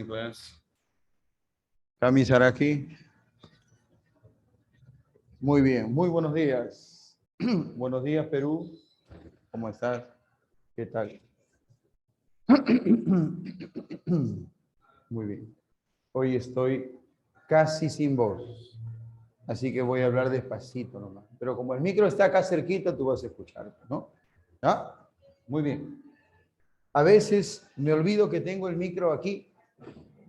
Class. Cami Saraki. Muy bien, muy buenos días. Buenos días, Perú. ¿Cómo estás? ¿Qué tal? Muy bien. Hoy estoy casi sin voz, así que voy a hablar despacito nomás. Pero como el micro está acá cerquita, tú vas a escuchar, ¿no? ¿Ah? Muy bien. A veces me olvido que tengo el micro aquí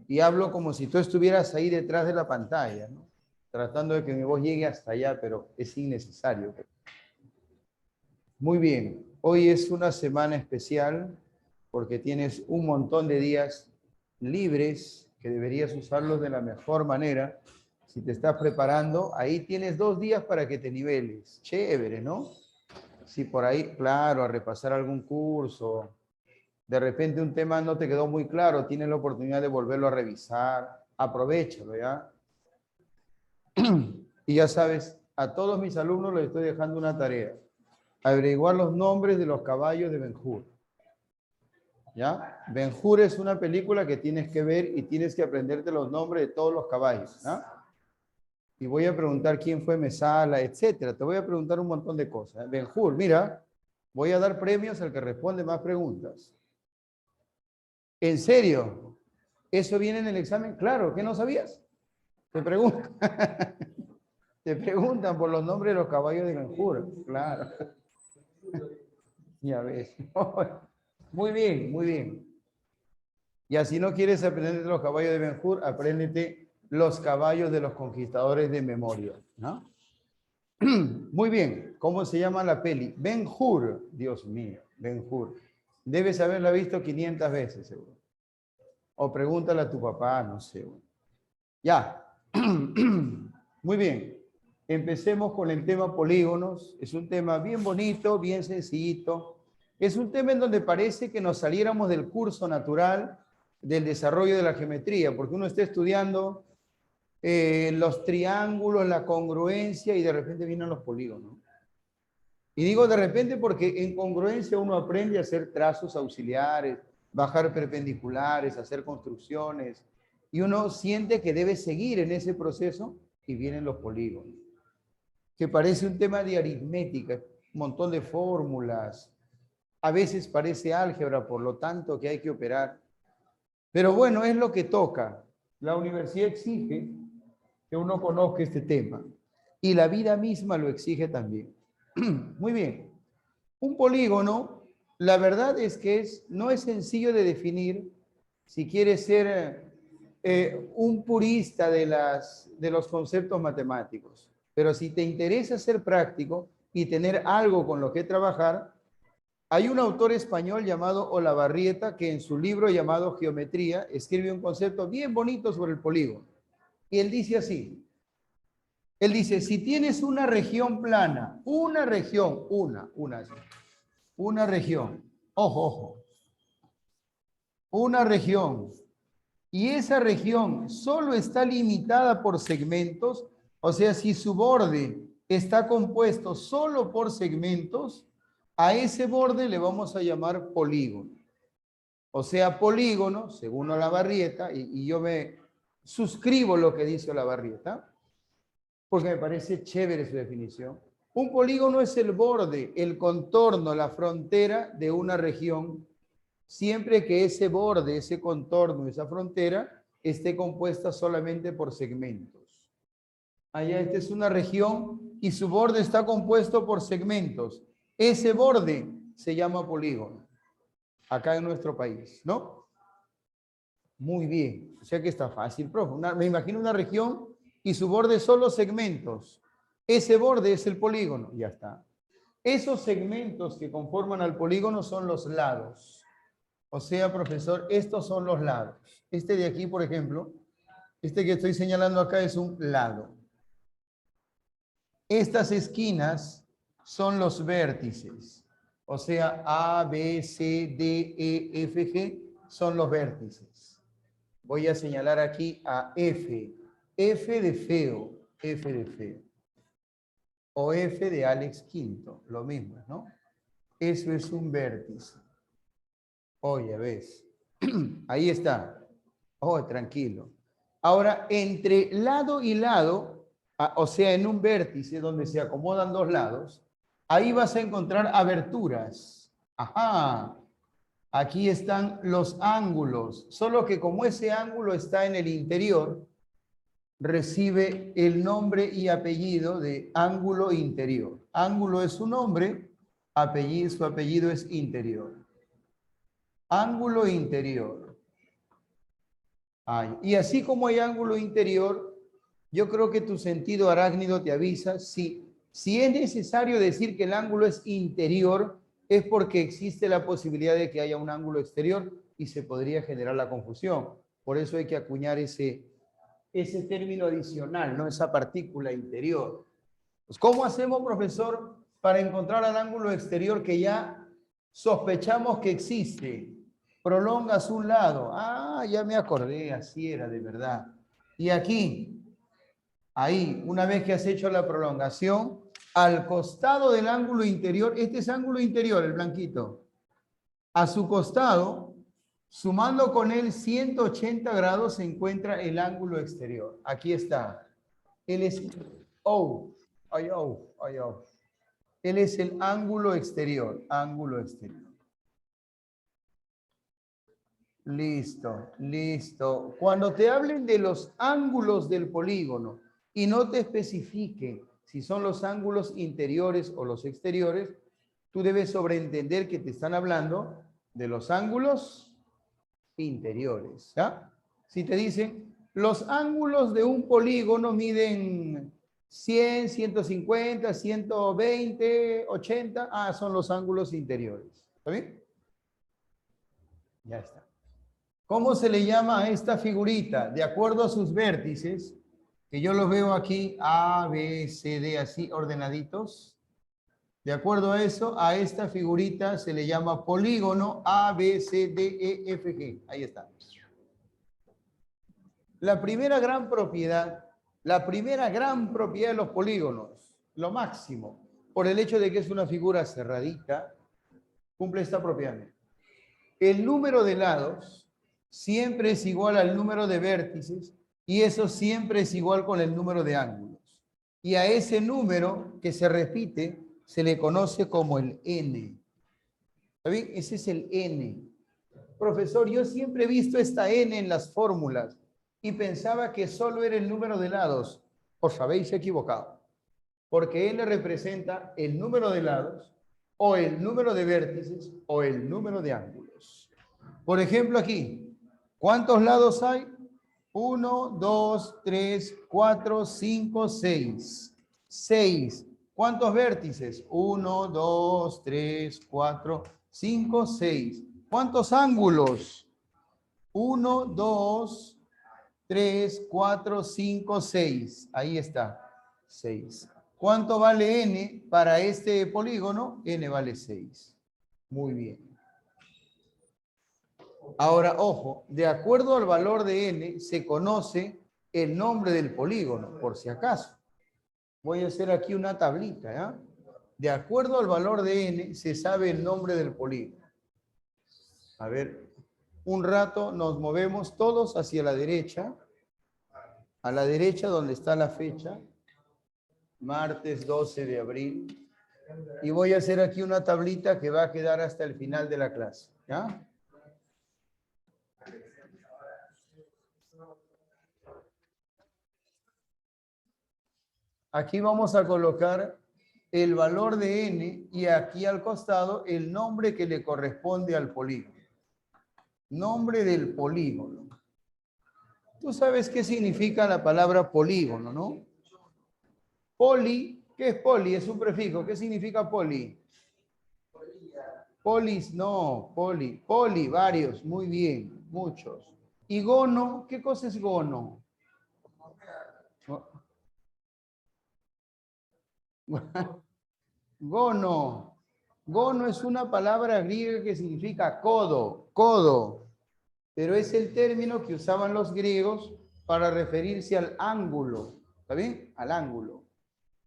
y hablo como si tú estuvieras ahí detrás de la pantalla, ¿no? Tratando de que mi voz llegue hasta allá, pero es innecesario. Muy bien, hoy es una semana especial porque tienes un montón de días libres que deberías usarlos de la mejor manera. Si te estás preparando, ahí tienes 2 días para que te niveles. Chévere, ¿no? Si por ahí, claro, a repasar algún curso, de repente un tema no te quedó muy claro, tienes la oportunidad de volverlo a revisar, aprovéchalo, ¿ya? Y ya sabes, a todos mis alumnos les estoy dejando una tarea: averiguar los nombres de los caballos de Ben-Hur. ¿Ya? Ben-Hur es una película que tienes que ver y tienes que aprenderte los nombres de todos los caballos. ¿Ya? Y voy a preguntar quién fue Mesala, etcétera. Te voy a preguntar un montón de cosas. Ben-Hur, mira, voy a dar premios al que responde más preguntas. ¿En serio? ¿Eso viene en el examen? Claro, ¿qué no sabías? Te preguntan. Te preguntan por los nombres de los caballos de Ben-Hur. Claro. Ya ves. Muy bien, muy bien. Y así no quieres aprender los caballos de Ben-Hur, apréndete los caballos de los conquistadores de memoria, ¿no? Muy bien. ¿Cómo se llama la peli? Ben-Hur. Dios mío, Ben-Hur. Debes haberla visto 500 veces, seguro. O pregúntale a tu papá, no sé. Ya. Muy bien. Empecemos con el tema polígonos. Es un tema bien bonito, bien sencillito. Es un tema en donde parece que nos saliéramos del curso natural del desarrollo de la geometría, porque uno está estudiando los triángulos, la congruencia, y de repente vienen los polígonos. Y digo de repente porque en congruencia uno aprende a hacer trazos auxiliares, bajar perpendiculares, hacer construcciones, y uno siente que debe seguir en ese proceso y vienen los polígonos, que parece un tema de aritmética, un montón de fórmulas, a veces parece álgebra, por lo tanto que hay que operar. Pero bueno, es lo que toca. La universidad exige que uno conozca este tema y la vida misma lo exige también. Muy bien. Un polígono, la verdad es que no es sencillo de definir si quieres ser un purista de los conceptos matemáticos. Pero si te interesa ser práctico y tener algo con lo que trabajar, hay un autor español llamado Olavarrieta que en su libro llamado Geometría escribe un concepto bien bonito sobre el polígono. Y él dice así, si tienes una región plana, una región, una región, ojo, una región, y esa región solo está limitada por segmentos, o sea, si su borde está compuesto solo por segmentos, a ese borde le vamos a llamar polígono. O sea, polígono, según Olavarrieta, y yo me suscribo lo que dice Olavarrieta, porque me parece chévere su definición. Un polígono es el borde, el contorno, la frontera de una región, siempre que ese borde, ese contorno, esa frontera, esté compuesta solamente por segmentos. Allá esta es una región y su borde está compuesto por segmentos. Ese borde se llama polígono, acá en nuestro país, ¿no? Muy bien, o sea que está fácil, profe. Me imagino una región y su borde son los segmentos. Ese borde es el polígono, ya está. Esos segmentos que conforman al polígono son los lados. O sea, profesor, estos son los lados. Este de aquí, por ejemplo, este que estoy señalando acá es un lado. Estas esquinas son los vértices. O sea, A, B, C, D, E, F, G son los vértices. Voy a señalar aquí a F. F de feo, F de feo. O F de Alex Quinto, lo mismo, ¿no? Eso es un vértice. Oye, ¿ves? Ahí está. Oh, tranquilo. Ahora, entre lado y lado, o sea, en un vértice donde se acomodan dos lados, ahí vas a encontrar aberturas. Ajá. Aquí están los ángulos. Solo que como ese ángulo está en el interior, recibe el nombre y apellido de ángulo interior. Ángulo es su nombre, su apellido es interior. Ángulo interior. Y así como hay ángulo interior, yo creo que tu sentido arácnido te avisa si es necesario decir que el ángulo es interior, es porque existe la posibilidad de que haya un ángulo exterior y se podría generar la confusión. Por eso hay que acuñar ese término adicional, ¿no? Esa partícula interior. Pues, ¿cómo hacemos, profesor, para encontrar el ángulo exterior que ya sospechamos que existe? Prolongas un lado. Ah, ya me acordé, así era de verdad. Y aquí, ahí, una vez que has hecho la prolongación, al costado del ángulo interior, este es ángulo interior, el blanquito. A su costado, sumando con él 180 grados, se encuentra el ángulo exterior. Aquí está. Él es Él es el ángulo exterior. Ángulo exterior. Listo, listo. Cuando te hablen de los ángulos del polígono y no te especifiquen si son los ángulos interiores o los exteriores, tú debes sobreentender que te están hablando de los ángulos interiores. ¿Ya? Si te dicen, los ángulos de un polígono miden 100, 150, 120, 80, son los ángulos interiores. ¿Está bien? Ya está. ¿Cómo se le llama a esta figurita? De acuerdo a sus vértices, que yo los veo aquí, A, B, C, D, así ordenaditos. De acuerdo a eso, a esta figurita se le llama polígono A, B, C, D, E, F, G. Ahí está. La primera gran propiedad de los polígonos, lo máximo, por el hecho de que es una figura cerradita, cumple esta propiedad. El número de lados siempre es igual al número de vértices y eso siempre es igual con el número de ángulos. Y a ese número que se repite se le conoce como el n. ¿Está bien? Ese es el n. Profesor, yo siempre he visto esta n en las fórmulas y pensaba que solo era el número de lados. Os habéis equivocado. Porque n representa el número de lados o el número de vértices o el número de ángulos. Por ejemplo, aquí, ¿cuántos lados hay? 1, 2, 3, 4, 5, 6. 6. ¿Cuántos vértices? 1, 2, 3, 4, 5, 6. ¿Cuántos ángulos? 1, 2, 3, 4, 5, 6. Ahí está. 6. ¿Cuánto vale n para este polígono? N vale 6. Muy bien. Ahora, ojo, de acuerdo al valor de n, se conoce el nombre del polígono, por si acaso. Voy a hacer aquí una tablita, ¿ya? De acuerdo al valor de n, se sabe el nombre del polígono. A ver, un rato nos movemos todos hacia la derecha. A la derecha donde está la fecha. Martes 12 de abril. Y voy a hacer aquí una tablita que va a quedar hasta el final de la clase, ¿ya? Aquí vamos a colocar el valor de n y aquí al costado el nombre que le corresponde al polígono. Nombre del polígono. Tú sabes qué significa la palabra polígono, ¿no? Poli, ¿qué es poli? Es un prefijo. ¿Qué significa poli? Polis, no, poli. Poli, varios, muy bien, muchos. ¿Y gono? ¿Qué cosa es gono? Gono. Gono es una palabra griega que significa codo, codo. Pero es el término que usaban los griegos para referirse al ángulo. ¿Está bien? Al ángulo.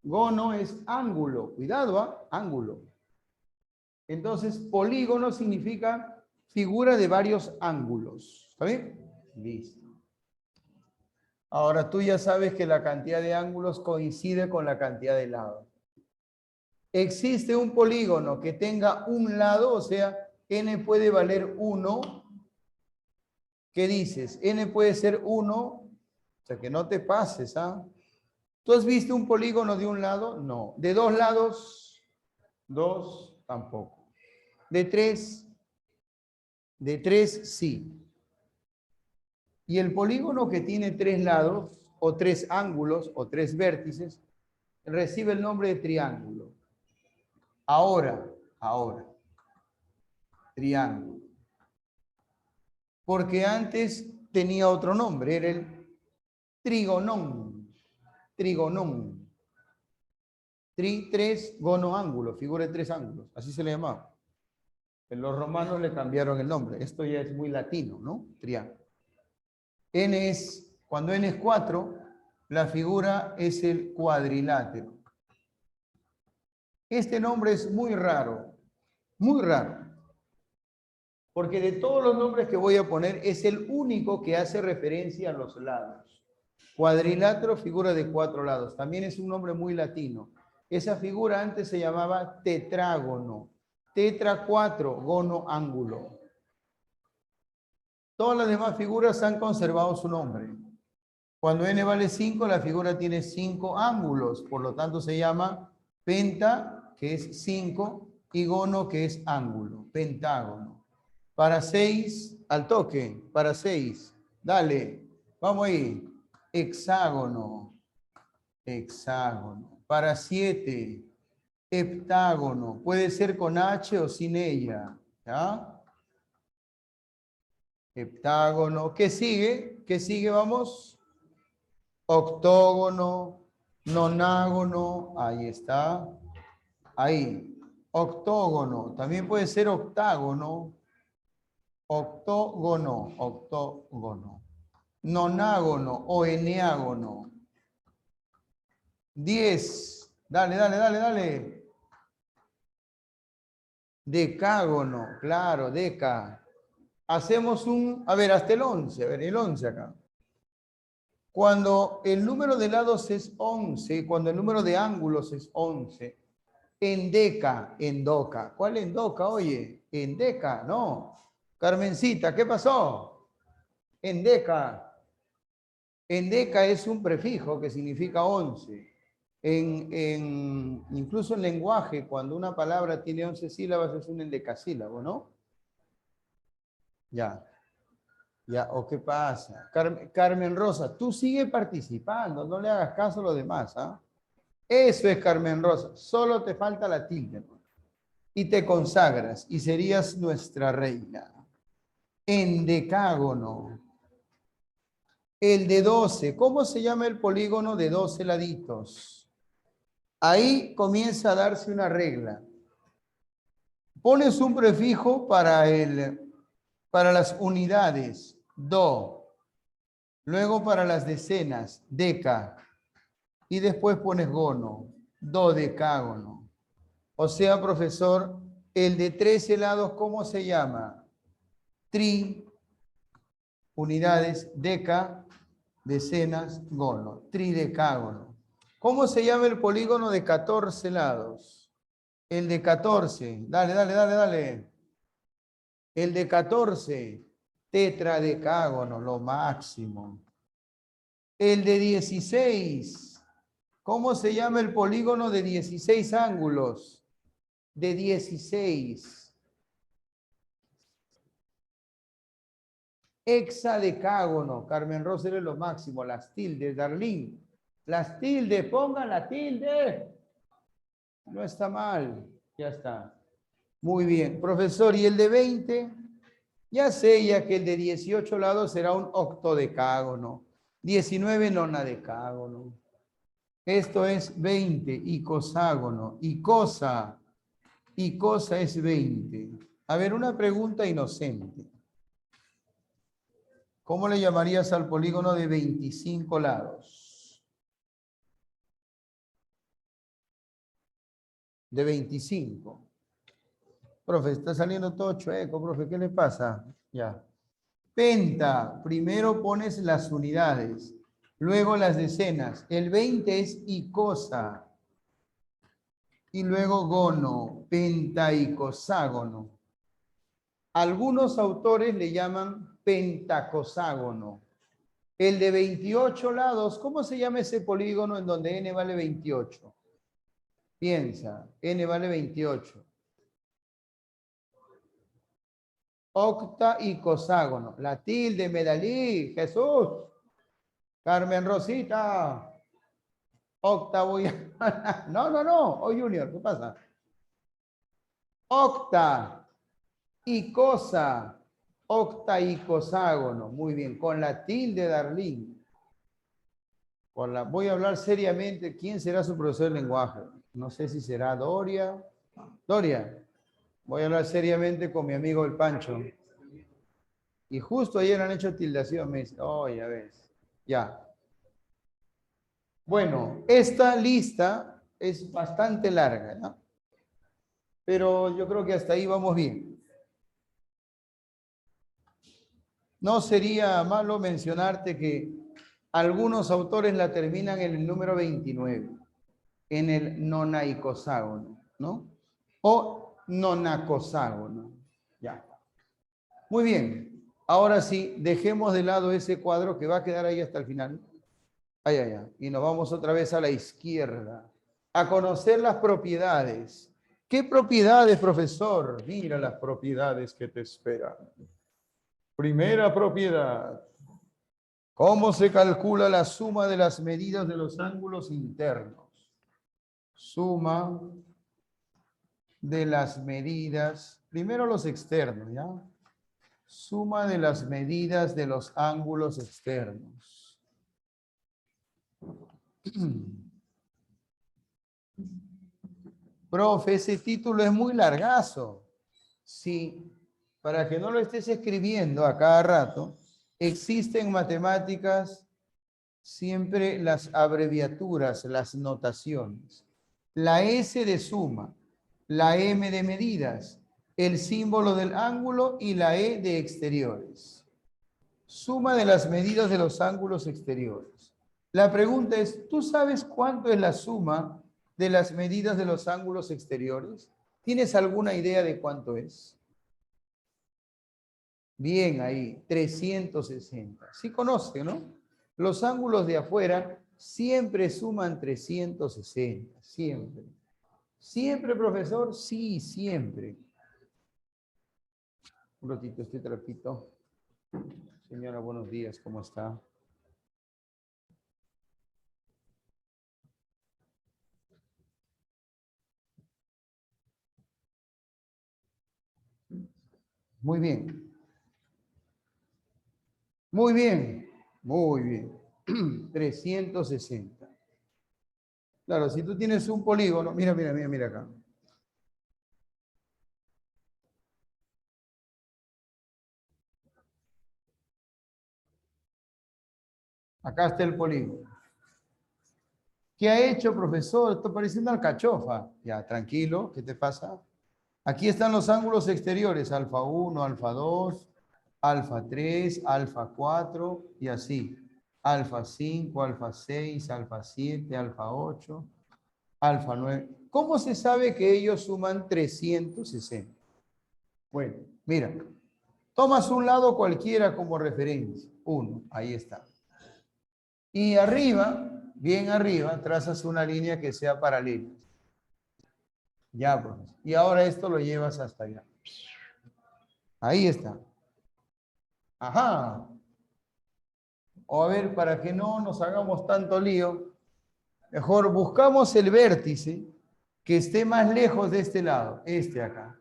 Gono es ángulo. Cuidado, ángulo. Entonces, polígono significa figura de varios ángulos. ¿Está bien? Listo. Ahora tú ya sabes que la cantidad de ángulos coincide con la cantidad de lados. Existe un polígono que tenga un lado, o sea, n puede valer 1. ¿Qué dices? N puede ser 1, o sea, que no te pases, ¿ah? ¿Tú has visto un polígono de un lado? No. ¿De dos lados? Dos, tampoco. ¿De tres? De tres, sí. Y el polígono que tiene tres lados, o tres ángulos, o tres vértices, recibe el nombre de triángulo. Ahora, triángulo. Porque antes tenía otro nombre, era el trigonón. Trigonón. Tres, gono, ángulo, figura de tres ángulos, así se le llamaba. Los romanos le cambiaron el nombre. Esto ya es muy latino, ¿no? Triángulo. N es, cuando n es 4, la figura es el cuadrilátero. Este nombre es muy raro, porque de todos los nombres que voy a poner, es el único que hace referencia a los lados. Cuadrilátero, figura de 4 lados. También es un nombre muy latino. Esa figura antes se llamaba tetrágono. Tetra 4, gono, ángulo. Todas las demás figuras han conservado su nombre. Cuando n vale 5, la figura tiene 5 ángulos. Por lo tanto, se llama penta, que es 5, y gono, que es ángulo, pentágono. Para 6, al toque, para 6. Dale, vamos ahí. Hexágono, hexágono. Para 7, heptágono. Puede ser con H o sin ella. ¿Ya? Heptágono. ¿Qué sigue? ¿Qué sigue? Vamos. Octógono, nonágono. Ahí está. Ahí. Octógono. También puede ser octágono. Octógono. Octógono. Nonágono o eneágono. 10. Dale, dale, dale, dale. Decágono, claro, deca. Hacemos un, a ver, hasta el 11, a ver, el 11 acá. Cuando el número de lados es 11, cuando el número de ángulos es 11, endeca, endoca. ¿Cuál endoca, oye? Endeca, no. Carmencita, ¿qué pasó? Endeca. Endeca es un prefijo que significa 11. Incluso en lenguaje, cuando una palabra tiene 11 sílabas, es un endecasílabo, ¿no? Ya. Ya, ¿o qué pasa? Carmen Rosa, tú sigue participando, no le hagas caso a los demás, ¿ah? Eso es Carmen Rosa, solo te falta la tilde, ¿no? Y te consagras y serías nuestra reina. Endecágono. El de 12, ¿cómo se llama el polígono de 12 laditos? Ahí comienza a darse una regla. Pones un prefijo para las unidades, do. Luego para las decenas, deca. Y después pones gono, dodecágono. O sea, profesor, el de 13 lados, ¿cómo se llama? Tri, unidades, deca, decenas, gono. Tridecágono. ¿Cómo se llama el polígono de 14 lados? El de 14. Dale, dale, dale, dale. El de 14. Tetradecágono, lo máximo. El de 16. ¿Cómo se llama el polígono de 16 ángulos? De 16. Hexadecágono. Carmen Rosa, es lo máximo. Las tildes, Darlene. Las tildes, pongan la tilde. No está mal. Ya está. Muy bien. Profesor, ¿y el de 20? Ya sé ya que el de 18 lados será un octodecágono. 19 nonadecágono. Esto es 20, icoságono. Y cosa es 20. A ver, una pregunta inocente. ¿Cómo le llamarías al polígono de 25 lados? De 25. Profe, está saliendo todo chueco, profe, ¿qué le pasa? Ya. Penta, primero pones las unidades. Luego las decenas. El 20 es icosa. Y luego gono, pentaicoságono. Algunos autores le llaman pentacoságono. El de 28 lados, ¿cómo se llama ese polígono en donde n vale 28? Piensa, n vale 28. Octaicoságono. La tilde, Medalí, Jesús, Carmen Rosita, octavo. No, oh Junior, ¿qué pasa? Octa, icosa, octaicoságono. Muy bien, con la tilde, Darlene. Voy a hablar seriamente. ¿Quién será su profesor de lenguaje? No sé si será Doria. Doria, voy a hablar seriamente con mi amigo el Pancho. Y justo ayer han hecho tildación. Me dice, oh, ya ves. Ya. Bueno, esta lista es bastante larga, ¿no? Pero yo creo que hasta ahí vamos bien. No sería malo mencionarte que algunos autores la terminan en el número 29, en el nonaicoságono, ¿no? O nonacoságono. Ya. Muy bien. Ahora sí, dejemos de lado ese cuadro que va a quedar ahí hasta el final. Ay, ay, ay. Y nos vamos otra vez a la izquierda, a conocer las propiedades. ¿Qué propiedades, profesor? Mira las propiedades que te esperan. Primera propiedad. ¿Cómo se calcula la suma de las medidas de los ángulos internos? Suma de las medidas, primero los externos, ¿ya? Suma de las medidas de los ángulos externos. Profe, ese título es muy largazo. Sí, para que no lo estés escribiendo a cada rato, existen matemáticas siempre las abreviaturas, las notaciones. La S de suma, la M de medidas, el símbolo del ángulo y la E de exteriores. Suma de las medidas de los ángulos exteriores. La pregunta es, ¿tú sabes cuánto es la suma de las medidas de los ángulos exteriores? ¿Tienes alguna idea de cuánto es? Bien, ahí, 360. Sí conoce, ¿no? Los ángulos de afuera siempre suman 360, siempre. ¿Siempre, profesor? Sí, siempre. Un ratito, este trapito. Señora, buenos días, ¿cómo está? Muy bien. Muy bien. Muy bien. 360. Claro, si tú tienes un polígono, mira acá. Acá está el polígono. ¿Qué ha hecho, profesor? Está pareciendo alcachofa. Ya, tranquilo, ¿qué te pasa? Aquí están los ángulos exteriores, alfa 1, alfa 2, alfa 3, alfa 4 y así. Alfa 5, alfa 6, alfa 7, alfa 8, alfa 9. ¿Cómo se sabe que ellos suman 360? Bueno, mira, tomas un lado cualquiera como referencia. 1, ahí está. Y arriba, bien arriba, trazas una línea que sea paralela. Ya, pues. Y ahora esto lo llevas hasta allá. Ahí está. Ajá. O a ver, para que no nos hagamos tanto lío, mejor buscamos el vértice que esté más lejos de este lado, este acá.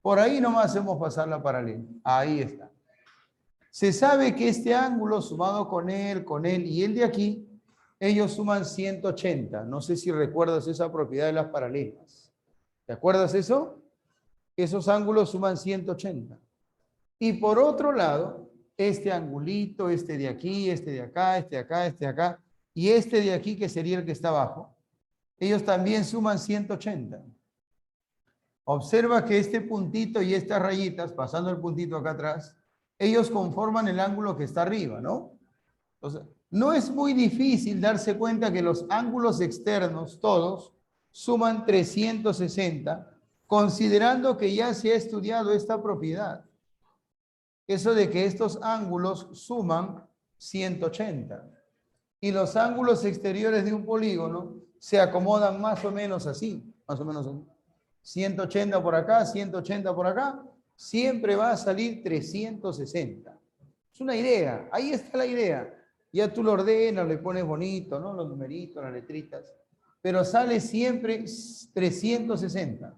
Por ahí nomás hacemos pasar la paralela. Ahí está. Se sabe que este ángulo sumado con él y el de aquí, ellos suman 180. No sé si recuerdas esa propiedad de las paralelas. ¿Te acuerdas eso? Esos ángulos suman 180. Y por otro lado, este angulito, este de aquí, este de acá, este de acá, este de acá, y este de aquí, que sería el que está abajo, ellos también suman 180. Observa que este puntito y estas rayitas, pasando el puntito acá atrás, ellos conforman el ángulo que está arriba, ¿no? Entonces, no es muy difícil darse cuenta que los ángulos externos, todos, suman 360, considerando que ya se ha estudiado esta propiedad. Eso de que estos ángulos suman 180. Y los ángulos exteriores de un polígono se acomodan más o menos así, más o menos así. 180 por acá, 180 por acá, siempre va a salir 360. Es una idea, ahí está la idea. Ya tú lo ordenas, le pones bonito, ¿no? Los numeritos, las letritas. Pero sale siempre 360.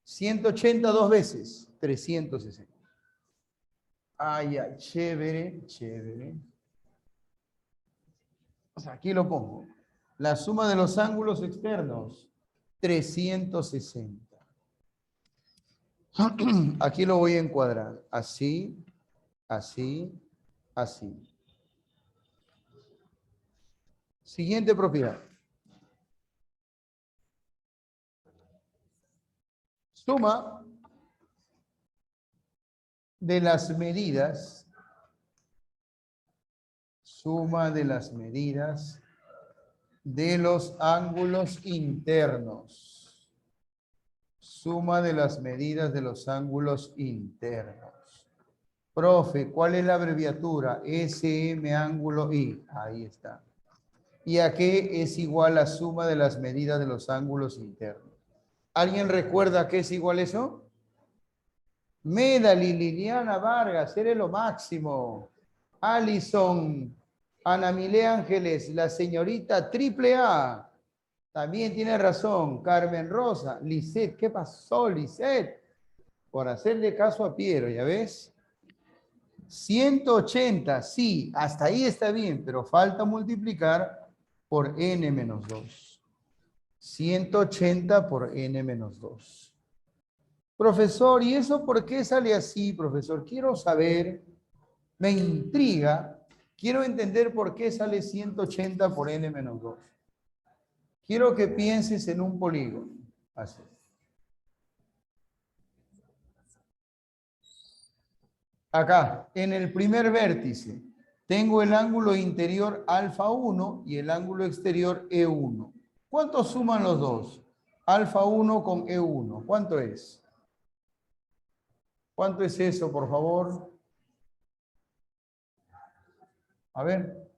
180 dos veces, 360. Ay, ay, chévere, chévere. O sea, aquí lo pongo. La suma de los ángulos externos, 360. Aquí lo voy a encuadrar. Así, así, así. Siguiente propiedad. Suma de las medidas. Suma de las medidas de los ángulos internos. Suma de las medidas de los ángulos internos. Profe, ¿cuál es la abreviatura? SM ángulo I. Ahí está. ¿Y a qué es igual la suma de las medidas de los ángulos internos? ¿Alguien recuerda a qué es igual eso? Medali, Liliana Vargas, eres lo máximo. Alison, Ana Milé Ángeles, la señorita Triple A. También tiene razón. Carmen Rosa, Lisette, ¿qué pasó, Lisette? Por hacerle caso a Piero, ¿ya ves? 180, sí, hasta ahí está bien, pero falta multiplicar por n menos 2. 180 por n menos 2. Profesor, ¿y eso por qué sale así, profesor? Quiero saber, me intriga, quiero entender por qué sale 180 por n menos 2. Quiero que pienses en un polígono. Así. Acá, en el primer vértice, tengo el ángulo interior alfa 1 y el ángulo exterior E1. ¿Cuánto suman los dos? Alfa 1 con E1. ¿Cuánto es? ¿Cuánto es eso, por favor? A ver.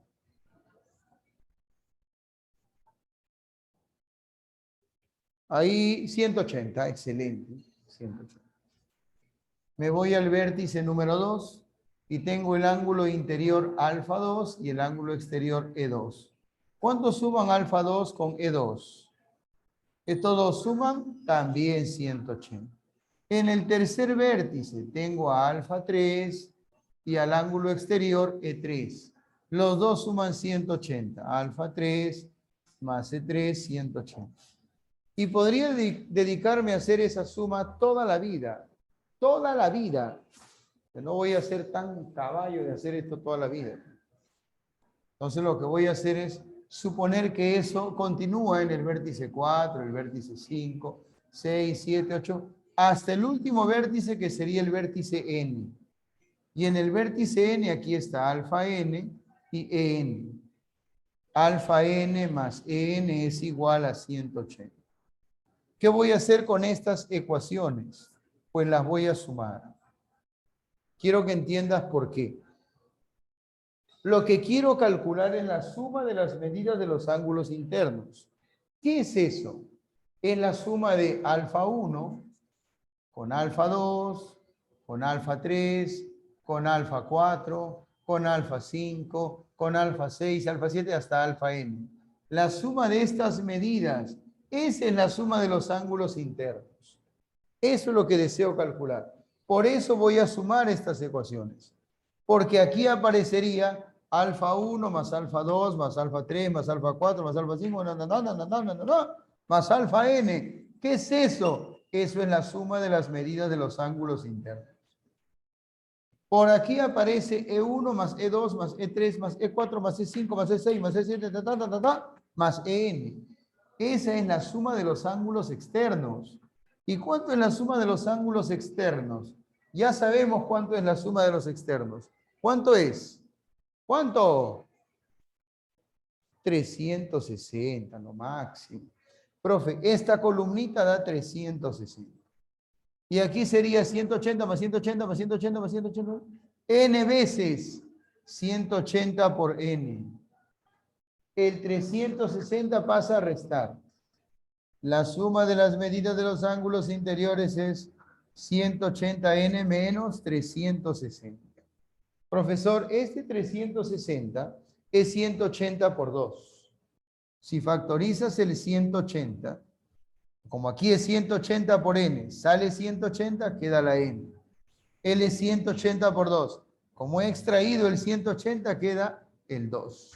Ahí 180, excelente. 180. Me voy al vértice número 2 y tengo el ángulo interior alfa 2 y el ángulo exterior E2. ¿Cuánto suman alfa 2 con E2? ¿Estos dos suman? También 180. En el tercer vértice tengo a alfa 3 y al ángulo exterior E3. Los dos suman 180. Alfa 3 más E3, 180. Y podría dedicarme a hacer esa suma toda la vida. Toda la vida. Que no voy a ser tan caballo de hacer esto toda la vida. Entonces lo que voy a hacer es suponer que eso continúa en el vértice 4, el vértice 5, 6, 7, 8, hasta el último vértice que sería el vértice n. Y en el vértice n aquí está alfa n y en. Alfa n más en es igual a 180. ¿Qué voy a hacer con estas ecuaciones? Pues las voy a sumar. Quiero que entiendas por qué. Lo que quiero calcular es la suma de las medidas de los ángulos internos. ¿Qué es eso? Es la suma de alfa 1 con alfa 2, con alfa 3, con alfa 4, con alfa 5, con alfa 6, alfa 7 hasta alfa n. La suma de estas medidas, esa es la suma de los ángulos internos. Eso es lo que deseo calcular. Por eso voy a sumar estas ecuaciones. Porque aquí aparecería alfa 1 más alfa 2 más alfa 3 más alfa 4 más alfa 5 más alfa n. ¿Qué es eso? Eso es la suma de las medidas de los ángulos internos. Por aquí aparece E1 más E2 más E3 más E4 más E5 más E6 más E7 más En. Esa es la suma de los ángulos externos. ¿Y cuánto es la suma de los ángulos externos? Ya sabemos cuánto es la suma de los externos. ¿Cuánto es? ¿Cuánto? 360, lo máximo. Profe, esta columnita da 360. Y aquí sería 180 más 180 más 180 más 180. N veces 180 por N. El 360 pasa a restar. La suma de las medidas de los ángulos interiores es 180N menos 360. Profesor, este 360 es 180 por 2. Si factorizas el 180, como aquí es 180 por N, sale 180, queda la N. L es 180 por 2. Como he extraído el 180, queda el 2.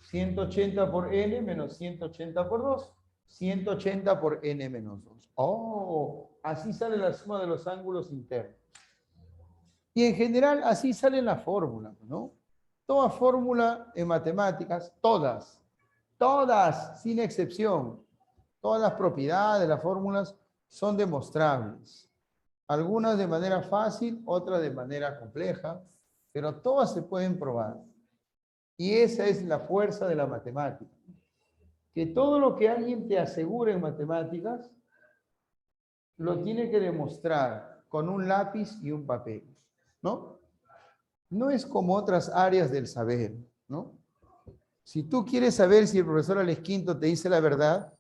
180 por N menos 180 por 2. 180 por N menos 2. Oh, así sale la suma de los ángulos internos. Y en general así sale la fórmula, ¿no? Toda fórmula en matemáticas, todas, sin excepción, todas las propiedades de las fórmulas son demostrables. Algunas de manera fácil, otras de manera compleja, pero todas se pueden probar. Y esa es la fuerza de la matemática. Que todo lo que alguien te asegura en matemáticas, lo tiene que demostrar con un lápiz y un papel, ¿no? No es como otras áreas del saber, ¿no? Si tú quieres saber si el profesor Alex Quinto te dice la verdad,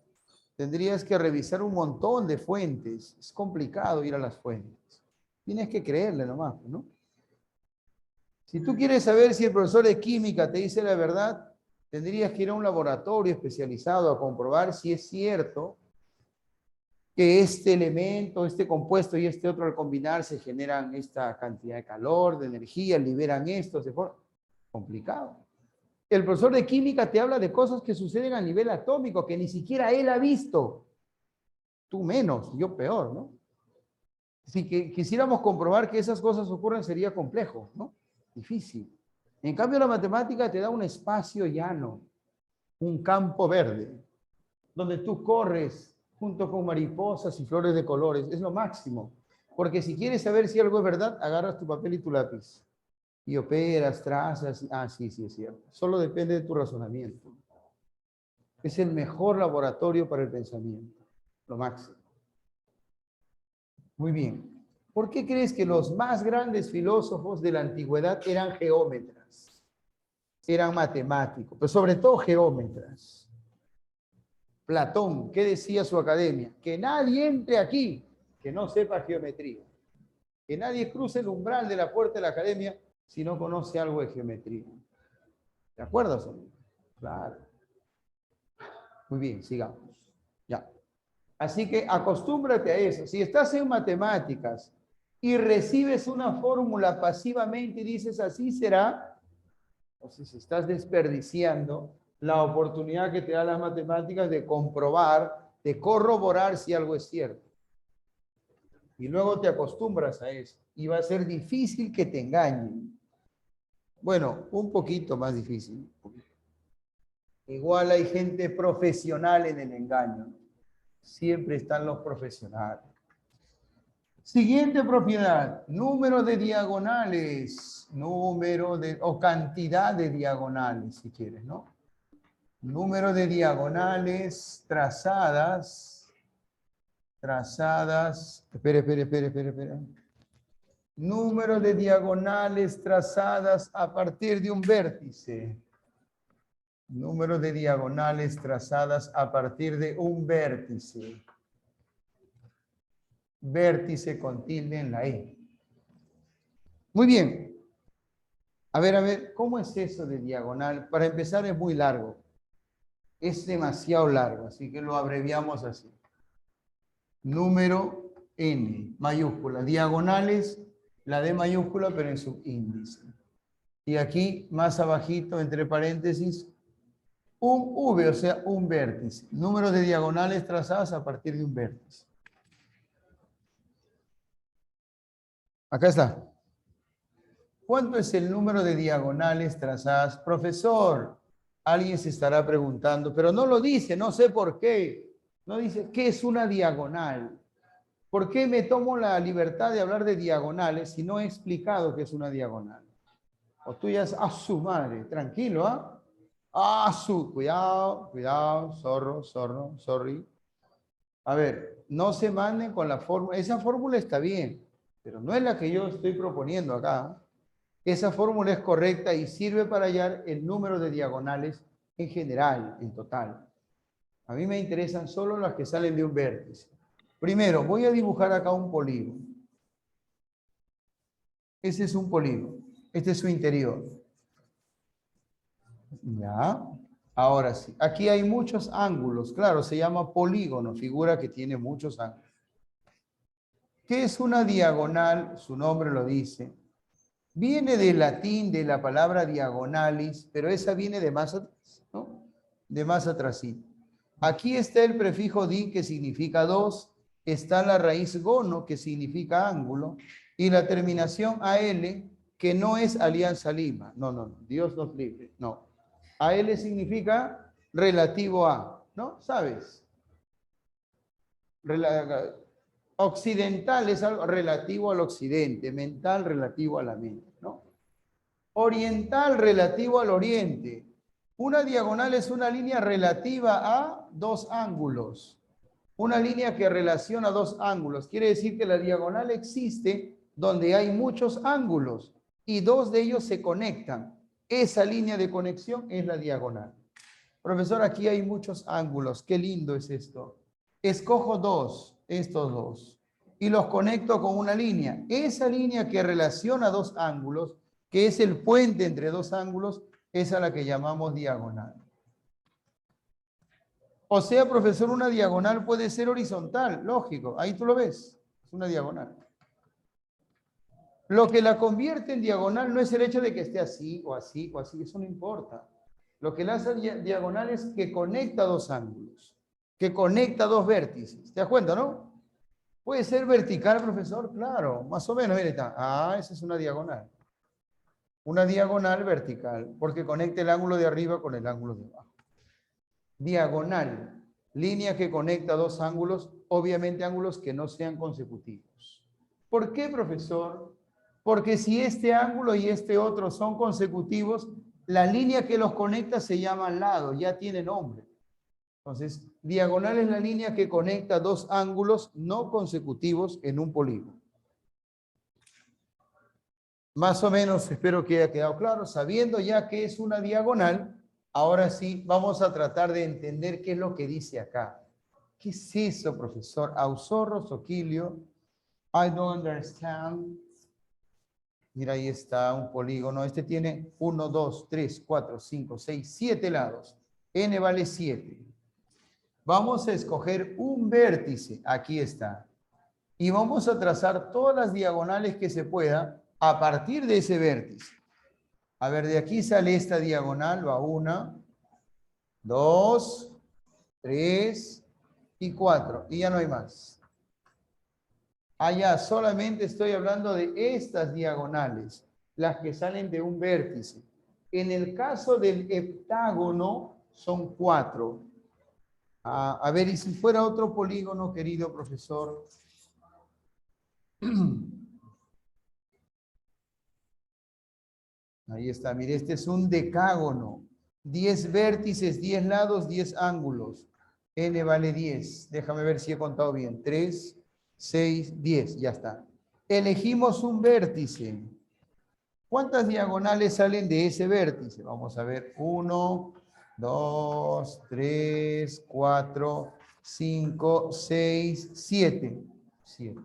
tendrías que revisar un montón de fuentes. Es complicado ir a las fuentes. Tienes que creerle nomás, ¿no? Si tú quieres saber si el profesor de química te dice la verdad, tendrías que ir a un laboratorio especializado a comprobar si es cierto que este elemento, este compuesto y este otro al combinarse generan esta cantidad de calor, de energía, liberan esto, se forma. Complicado. El profesor de química te habla de cosas que suceden a nivel atómico, que ni siquiera él ha visto. Tú menos, yo peor, ¿no? Si quisiéramos comprobar que esas cosas ocurren, sería complejo, ¿no? Difícil. En cambio, la matemática te da un espacio llano, un campo verde, donde tú corres junto con mariposas y flores de colores. Es lo máximo. Porque si quieres saber si algo es verdad, agarras tu papel y tu lápiz. Y operas, trazas. Sí, es cierto. Solo depende de tu razonamiento. Es el mejor laboratorio para el pensamiento. Lo máximo. Muy bien. ¿Por qué crees que los más grandes filósofos de la antigüedad eran geómetras? Eran matemáticos, pero sobre todo geómetras. Platón, ¿qué decía su academia? Que nadie entre aquí que no sepa geometría. Que nadie cruce el umbral de la puerta de la academia si no conoce algo de geometría. ¿De acuerdo, señor? Claro. Muy bien, sigamos. Ya. Así que acostúmbrate a eso. Si estás en matemáticas y recibes una fórmula pasivamente y dices así será, entonces estás desperdiciando la oportunidad que te da las matemáticas de comprobar, de corroborar si algo es cierto. Y luego te acostumbras a eso. Y va a ser difícil que te engañen. Bueno, un poquito más difícil. Igual hay gente profesional en el engaño. Siempre están los profesionales. Siguiente propiedad, número de diagonales, o cantidad de diagonales, si quieres, ¿no? Número de diagonales trazadas, espera. Número de diagonales trazadas a partir de un vértice. Número de diagonales trazadas a partir de un vértice. Vértice con tilde en la E. Muy bien. A ver, ¿cómo es eso de diagonal? Para empezar es muy largo. Es demasiado largo, así que lo abreviamos así. Número N, mayúscula. Diagonales, la D mayúscula, pero en su índice. Y aquí, más abajito, entre paréntesis, un V, o sea, un vértice. Número de diagonales trazadas a partir de un vértice. Acá está. ¿Cuánto es el número de diagonales trazadas? Profesor, alguien se estará preguntando, pero no lo dice, no sé por qué. No dice, ¿qué es una diagonal? ¿Por qué me tomo la libertad de hablar de diagonales si no he explicado qué es una diagonal? O tú ya a su madre, tranquilo, ¿ah? Cuidado, cuidado, zorro, sorry. A ver, no se manden con la fórmula. Esa fórmula está bien, pero no es la que yo estoy proponiendo acá. Esa fórmula es correcta y sirve para hallar el número de diagonales en general, en total. A mí me interesan solo las que salen de un vértice. Primero, voy a dibujar acá un polígono. Ese es un polígono. Este es su interior. Ya. Ahora sí. Aquí hay muchos ángulos. Claro, se llama polígono, figura que tiene muchos ángulos. ¿Qué es una diagonal? Su nombre lo dice. Viene del latín de la palabra diagonalis, pero esa viene de más atrás, ¿no? De más atrásito. Aquí está el prefijo di, que significa dos, está la raíz gono, que significa ángulo, y la terminación AL, que no es Alianza Lima. No, Dios nos libre, no. AL significa relativo a, ¿no? ¿Sabes? Occidental es algo relativo al occidente, mental relativo a la mente, ¿no? Oriental relativo al oriente. Una diagonal es una línea relativa a dos ángulos. Una línea que relaciona dos ángulos. Quiere decir que la diagonal existe donde hay muchos ángulos y dos de ellos se conectan. Esa línea de conexión es la diagonal. Profesor, aquí hay muchos ángulos. Qué lindo es esto. Escojo dos, estos dos, y los conecto con una línea. Esa línea que relaciona dos ángulos, que es el puente entre dos ángulos, es a la que llamamos diagonal. O sea, profesor, una diagonal puede ser horizontal, lógico, ahí tú lo ves, es una diagonal. Lo que la convierte en diagonal no es el hecho de que esté así o así o así, eso no importa. Lo que la hace diagonal es que conecta dos ángulos, que conecta dos vértices. ¿Te das cuenta, no? Puede ser vertical, profesor, claro, más o menos, mire, está. Esa es una diagonal. Una diagonal vertical, porque conecta el ángulo de arriba con el ángulo de abajo. Diagonal, línea que conecta dos ángulos, obviamente ángulos que no sean consecutivos. ¿Por qué, profesor? Porque si este ángulo y este otro son consecutivos, la línea que los conecta se llama lado, ya tiene nombre. Entonces, diagonal es la línea que conecta dos ángulos no consecutivos en un polígono. Más o menos, espero que haya quedado claro. Sabiendo ya que es una diagonal, ahora sí vamos a tratar de entender qué es lo que dice acá. ¿Qué es eso, profesor? Ausorro, Soquilio. I don't understand. Mira, ahí está un polígono. Este tiene 1, 2, 3, 4, 5, 6, 7 lados. N vale 7. Vamos a escoger un vértice. Aquí está. Y vamos a trazar todas las diagonales que se pueda a partir de ese vértice. A ver, de aquí sale esta diagonal. Va 1, 2, 3 y 4. Y ya no hay más. Allá solamente estoy hablando de estas diagonales, las que salen de un vértice. En el caso del heptágono son 4. A ver, y si fuera otro polígono, querido profesor. Ahí está, mire, este es un decágono. 10 vértices, 10 lados, 10 ángulos. N vale 10. Déjame ver si he contado bien. 3, 6, 10, ya está. Elegimos un vértice. ¿Cuántas diagonales salen de ese vértice? Vamos a ver. 1, 2, 3, 4, 5, 6, 7. 7.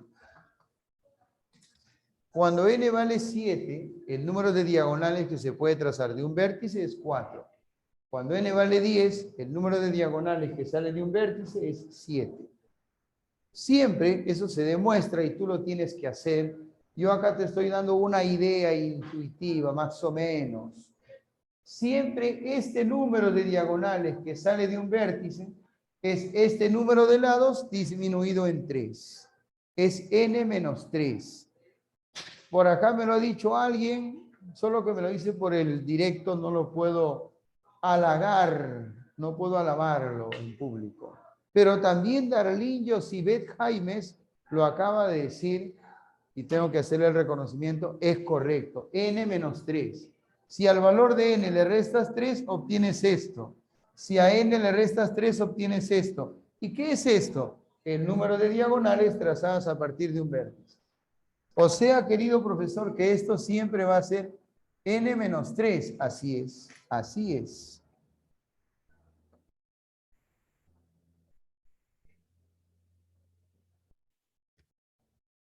Cuando n vale 7, el número de diagonales que se puede trazar de un vértice es 4. Cuando n vale 10, el número de diagonales que sale de un vértice es 7. Siempre eso se demuestra y tú lo tienes que hacer. Yo acá te estoy dando una idea intuitiva, más o menos. Siempre este número de diagonales que sale de un vértice es este número de lados disminuido en 3. Es n menos 3. Por acá me lo ha dicho alguien, solo que me lo dice por el directo, no lo puedo halagar, no puedo alabarlo en público. Pero también Darlene Josibet Jaimes lo acaba de decir, y tengo que hacerle el reconocimiento, es correcto, n menos 3. Si al valor de n le restas 3, obtienes esto. Si a n le restas 3, obtienes esto. ¿Y qué es esto? El número de diagonales trazadas a partir de un vértice. O sea, querido profesor, que esto siempre va a ser n menos 3. Así es, así es.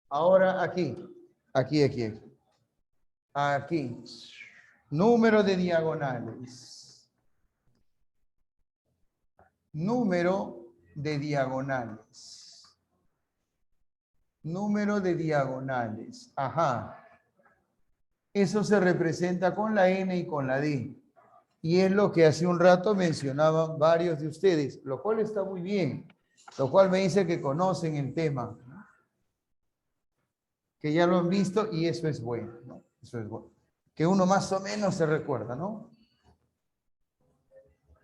Ahora aquí, aquí. Aquí. Número de diagonales. Número de diagonales. Número de diagonales. Ajá. Eso se representa con la N y con la D. Y es lo que hace un rato mencionaban varios de ustedes, lo cual está muy bien. Lo cual me dice que conocen el tema, ¿no? Que ya lo han visto y eso es bueno, ¿no? Eso es bueno. Que uno más o menos se recuerda, ¿no?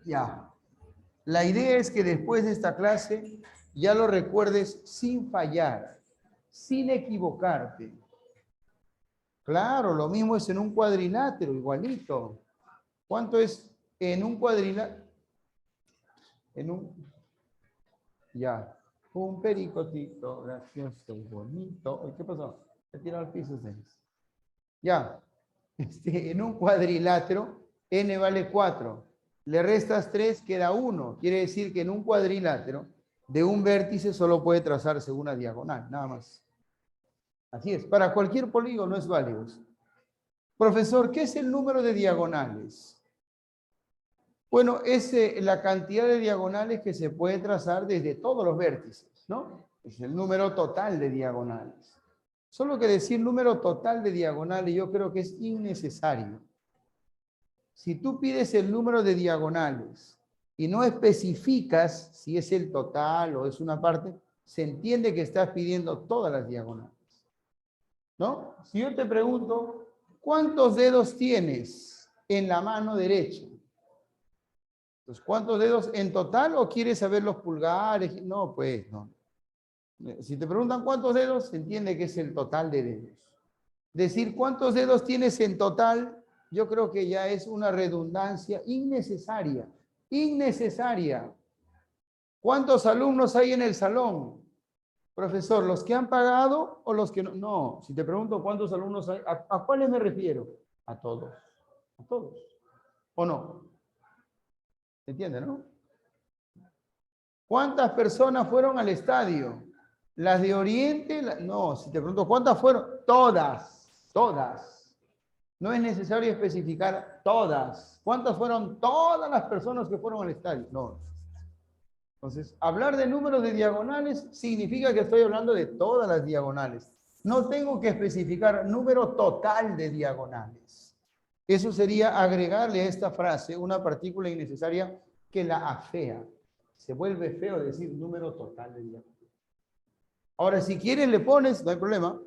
Ya. La idea es que después de esta clase ya lo recuerdes sin fallar, sin equivocarte. Claro, lo mismo es en un cuadrilátero, igualito. ¿Cuánto es en un cuadrilátero? En un... Ya. Un pericotito, gracioso, bonito. ¿Qué pasó? Se tiró al piso ustedes. Ya. En un cuadrilátero, n vale 4. Le restas 3, queda 1. Quiere decir que en un cuadrilátero, de un vértice solo puede trazarse una diagonal, nada más. Así es. Para cualquier polígono es válido. Profesor, ¿qué es el número de diagonales? Bueno, es la cantidad de diagonales que se puede trazar desde todos los vértices, ¿no? Es el número total de diagonales. Solo que decir número total de diagonales yo creo que es innecesario. Si tú pides el número de diagonales y no especificas si es el total o es una parte, se entiende que estás pidiendo todas las diagonales, ¿no? Si yo te pregunto, ¿cuántos dedos tienes en la mano derecha? Entonces, ¿cuántos dedos en total o quieres saber los pulgares? No, pues no. Si te preguntan cuántos dedos, se entiende que es el total de dedos. Decir cuántos dedos tienes en total, yo creo que ya es una redundancia innecesaria. Innecesaria. ¿Cuántos alumnos hay en el salón? Profesor, ¿los que han pagado o los que no? No, si te pregunto cuántos alumnos hay, ¿a cuáles me refiero? A todos. A todos. ¿O no? ¿Se entiende, no? ¿Cuántas personas fueron al estadio? Las de Oriente, no, si te pregunto, ¿cuántas fueron? Todas, todas. No es necesario especificar todas. ¿Cuántas fueron todas las personas que fueron al estadio? No. Entonces, hablar de números de diagonales significa que estoy hablando de todas las diagonales. No tengo que especificar número total de diagonales. Eso sería agregarle a esta frase una partícula innecesaria que la afea. Se vuelve feo decir número total de diagonales. Ahora, si quieres le pones, no hay problema.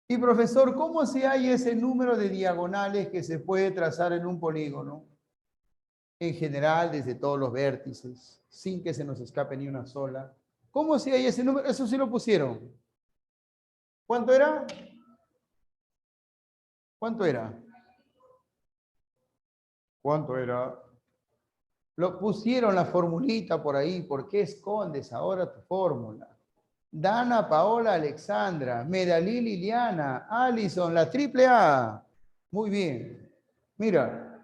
Y profesor, ¿cómo se halla ese número de diagonales que se puede trazar en un polígono? En general, desde todos los vértices, sin que se nos escape ni una sola. ¿Cómo se halla ese número? Eso sí lo pusieron. ¿Cuánto era? ¿Cuánto era? ¿Cuánto era? Lo pusieron la formulita por ahí. ¿Por qué escondes ahora tu fórmula? Dana, Paola, Alexandra, Medalí, Liliana, Allison, la triple A. Muy bien. Mira,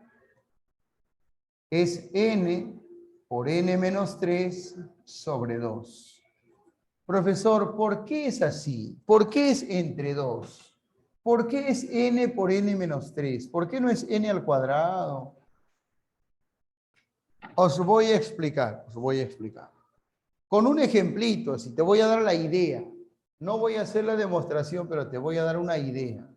es n por n menos 3 sobre 2. Profesor, ¿por qué es así? ¿Por qué es entre 2? ¿Por qué es n por n menos 3? ¿Por qué no es n al cuadrado? Os voy a explicar, Con un ejemplito, si te voy a dar la idea. No voy a hacer la demostración, pero te voy a dar una idea.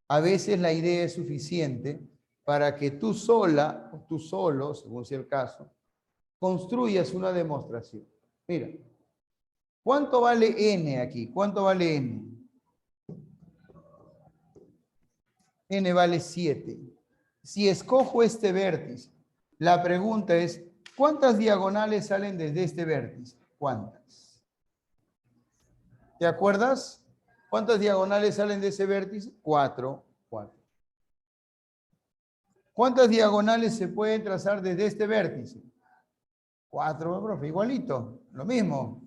A veces la idea es suficiente para que tú sola, o tú solo, según sea el caso, construyas una demostración. Mira, ¿cuánto vale n aquí? ¿Cuánto vale n? N vale 7. Si escojo este vértice, la pregunta es, ¿cuántas diagonales salen desde este vértice? ¿Cuántas? ¿Te acuerdas? ¿Cuántas diagonales salen de ese vértice? 4. 4. ¿Cuántas diagonales se pueden trazar desde este vértice? 4, profe, igualito, lo mismo.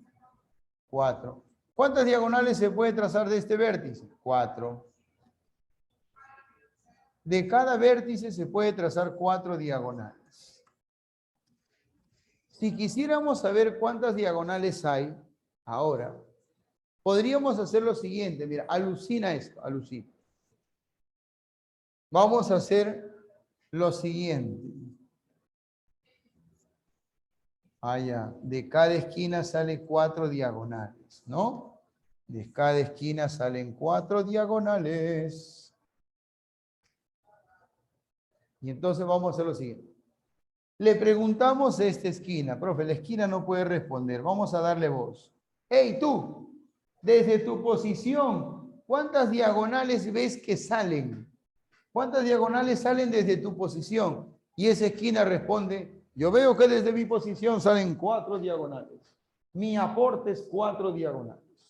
4. ¿Cuántas diagonales se puede trazar de este vértice? 4. De cada vértice se puede trazar 4 diagonales. Si quisiéramos saber cuántas diagonales hay ahora, podríamos hacer lo siguiente. Mira, alucina esto, alucina. Vamos a hacer lo siguiente. Allá, de cada esquina salen 4 diagonales, ¿no? De cada esquina salen 4 diagonales. Y entonces vamos a hacer lo siguiente. Le preguntamos a esta esquina, profe, la esquina no puede responder, vamos a darle voz. Hey, tú, desde tu posición, ¿cuántas diagonales ves que salen? ¿Cuántas diagonales salen desde tu posición? Y esa esquina responde, yo veo que desde mi posición salen 4 diagonales. Mi aporte es 4 diagonales.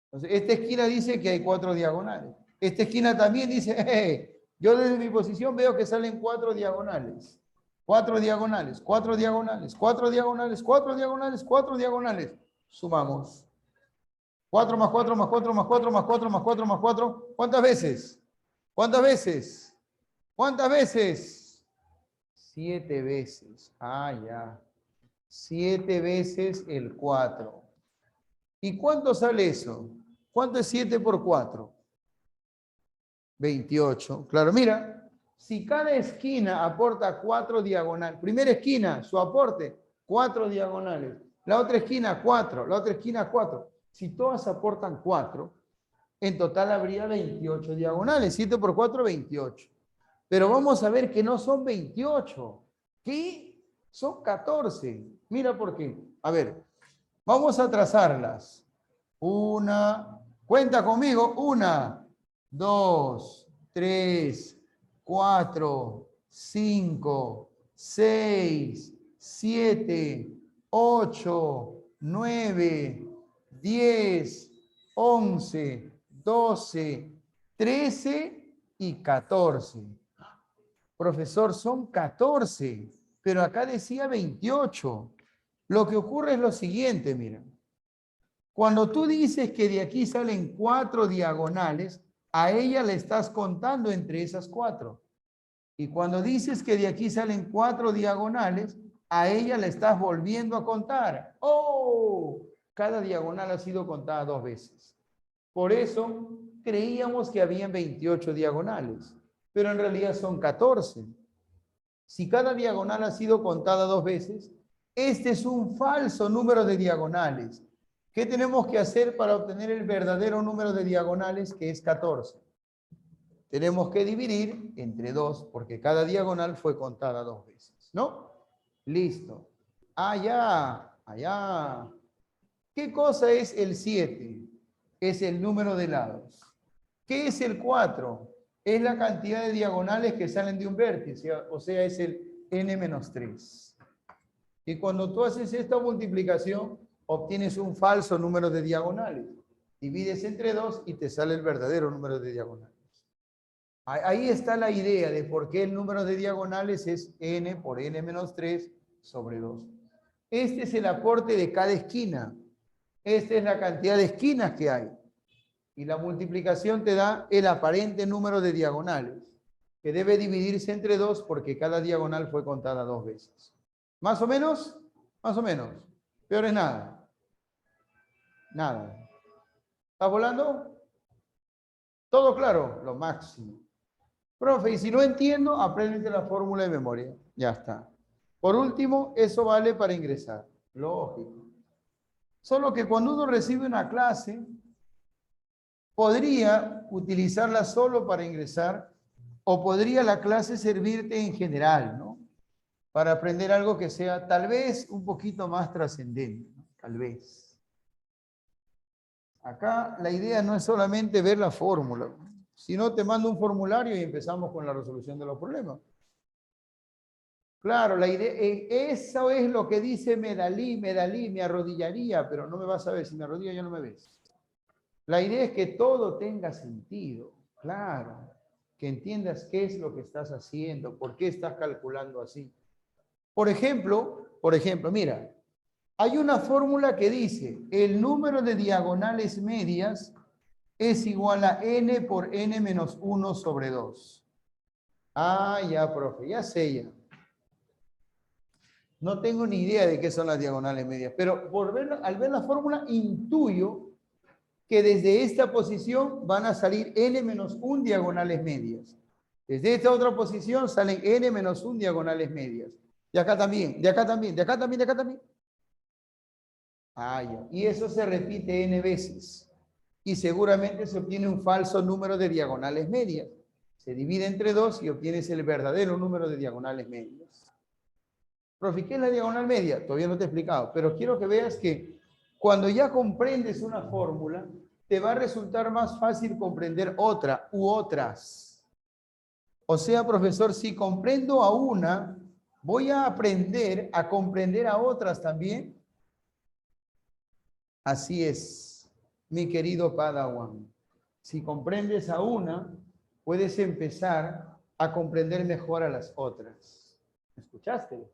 Entonces, esta esquina dice que hay 4 diagonales. Esta esquina también dice, hey, yo desde mi posición veo que salen 4 diagonales. 4 diagonales, 4 diagonales, 4 diagonales, 4 diagonales, 4 diagonales. Sumamos. 4 más 4 más 4 más 4 más 4 más 4 más 4. ¿Cuántas veces? ¿Cuántas veces? ¿Cuántas veces? 7 veces. Ah, ya. 7 veces el 4. ¿Y cuánto sale eso? ¿Cuánto es 7 por 4? 28. Claro, mira. Si cada esquina aporta 4 diagonales, primera esquina, su aporte, 4 diagonales. La otra esquina, 4. La otra esquina, 4. Si todas aportan 4, en total habría 28 diagonales. 7 por 4, 28. Pero vamos a ver que no son 28. ¿Qué? Son 14. Mira por qué. A ver, vamos a trazarlas. Una, cuenta conmigo. 1, 2, 3, 4, 5, 6, 7, 8, 9, 10, 11, 12, 13 y 14. Profesor, son 14, pero acá decía 28. Lo que ocurre es lo siguiente, miren. Cuando tú dices que de aquí salen 4 diagonales, a ella le estás contando entre esas 4. Y cuando dices que de aquí salen 4 diagonales, a ella le estás volviendo a contar. ¡Oh! Cada diagonal ha sido contada 2 veces. Por eso creíamos que habían 28 diagonales, pero en realidad son 14. Si cada diagonal ha sido contada 2 veces, este es un falso número de diagonales. ¿Qué tenemos que hacer para obtener el verdadero número de diagonales, que es 14? Tenemos que dividir entre 2, porque cada diagonal fue contada 2 veces, ¿no? Listo. Allá, allá. ¿Qué cosa es el 7? Es el número de lados. ¿Qué es el 4? Es la cantidad de diagonales que salen de un vértice, o sea, es el n-3. Y cuando tú haces esta multiplicación, obtienes un falso número de diagonales. Divides entre 2 y te sale el verdadero número de diagonales. Ahí está la idea de por qué el número de diagonales es n por n-3 sobre 2. Este es el aporte de cada esquina. Esta es la cantidad de esquinas que hay. Y la multiplicación te da el aparente número de diagonales, que debe dividirse entre 2 porque cada diagonal fue contada 2 veces. ¿Más o menos? Más o menos. Peor es nada. Nada. ¿Estás volando? ¿Todo claro? Lo máximo. Profe, y si no entiendo, apréndete la fórmula de memoria. Ya está. Por último, eso vale para ingresar. Lógico. Solo que cuando uno recibe una clase, podría utilizarla solo para ingresar o podría la clase servirte en general, ¿no? Para aprender algo que sea tal vez un poquito más trascendente, ¿no? Tal vez. Acá la idea no es solamente ver la fórmula, sino te mando un formulario y empezamos con la resolución de los problemas. Claro, la idea, eso es lo que dice Medalí, me arrodillaría, pero no me vas a ver, si me arrodilla ya no me ves. La idea es que todo tenga sentido, claro, que entiendas qué es lo que estás haciendo, por qué estás calculando así. Por ejemplo, mira, hay una fórmula que dice, el número de diagonales medias es igual a n por n menos 1 sobre 2. Ah, ya, profe, ya sé ya. No tengo ni idea de qué son las diagonales medias, pero al ver la fórmula intuyo que desde esta posición van a salir n menos 1 diagonales medias. Desde esta otra posición salen n menos 1 diagonales medias. De acá también, de acá también, de acá también, de acá también. Ah, ya. Y eso se repite n veces. Y seguramente se obtiene un falso número de diagonales medias. Se divide entre 2 y obtienes el verdadero número de diagonales medias. Profe, ¿qué es la diagonal media? Todavía no te he explicado, pero quiero que veas que cuando ya comprendes una fórmula, te va a resultar más fácil comprender otra u otras. O sea, profesor, si comprendo a una, voy a aprender a comprender a otras también. Así es, mi querido Padawan. Si comprendes a una, puedes empezar a comprender mejor a las otras. ¿Me escuchaste?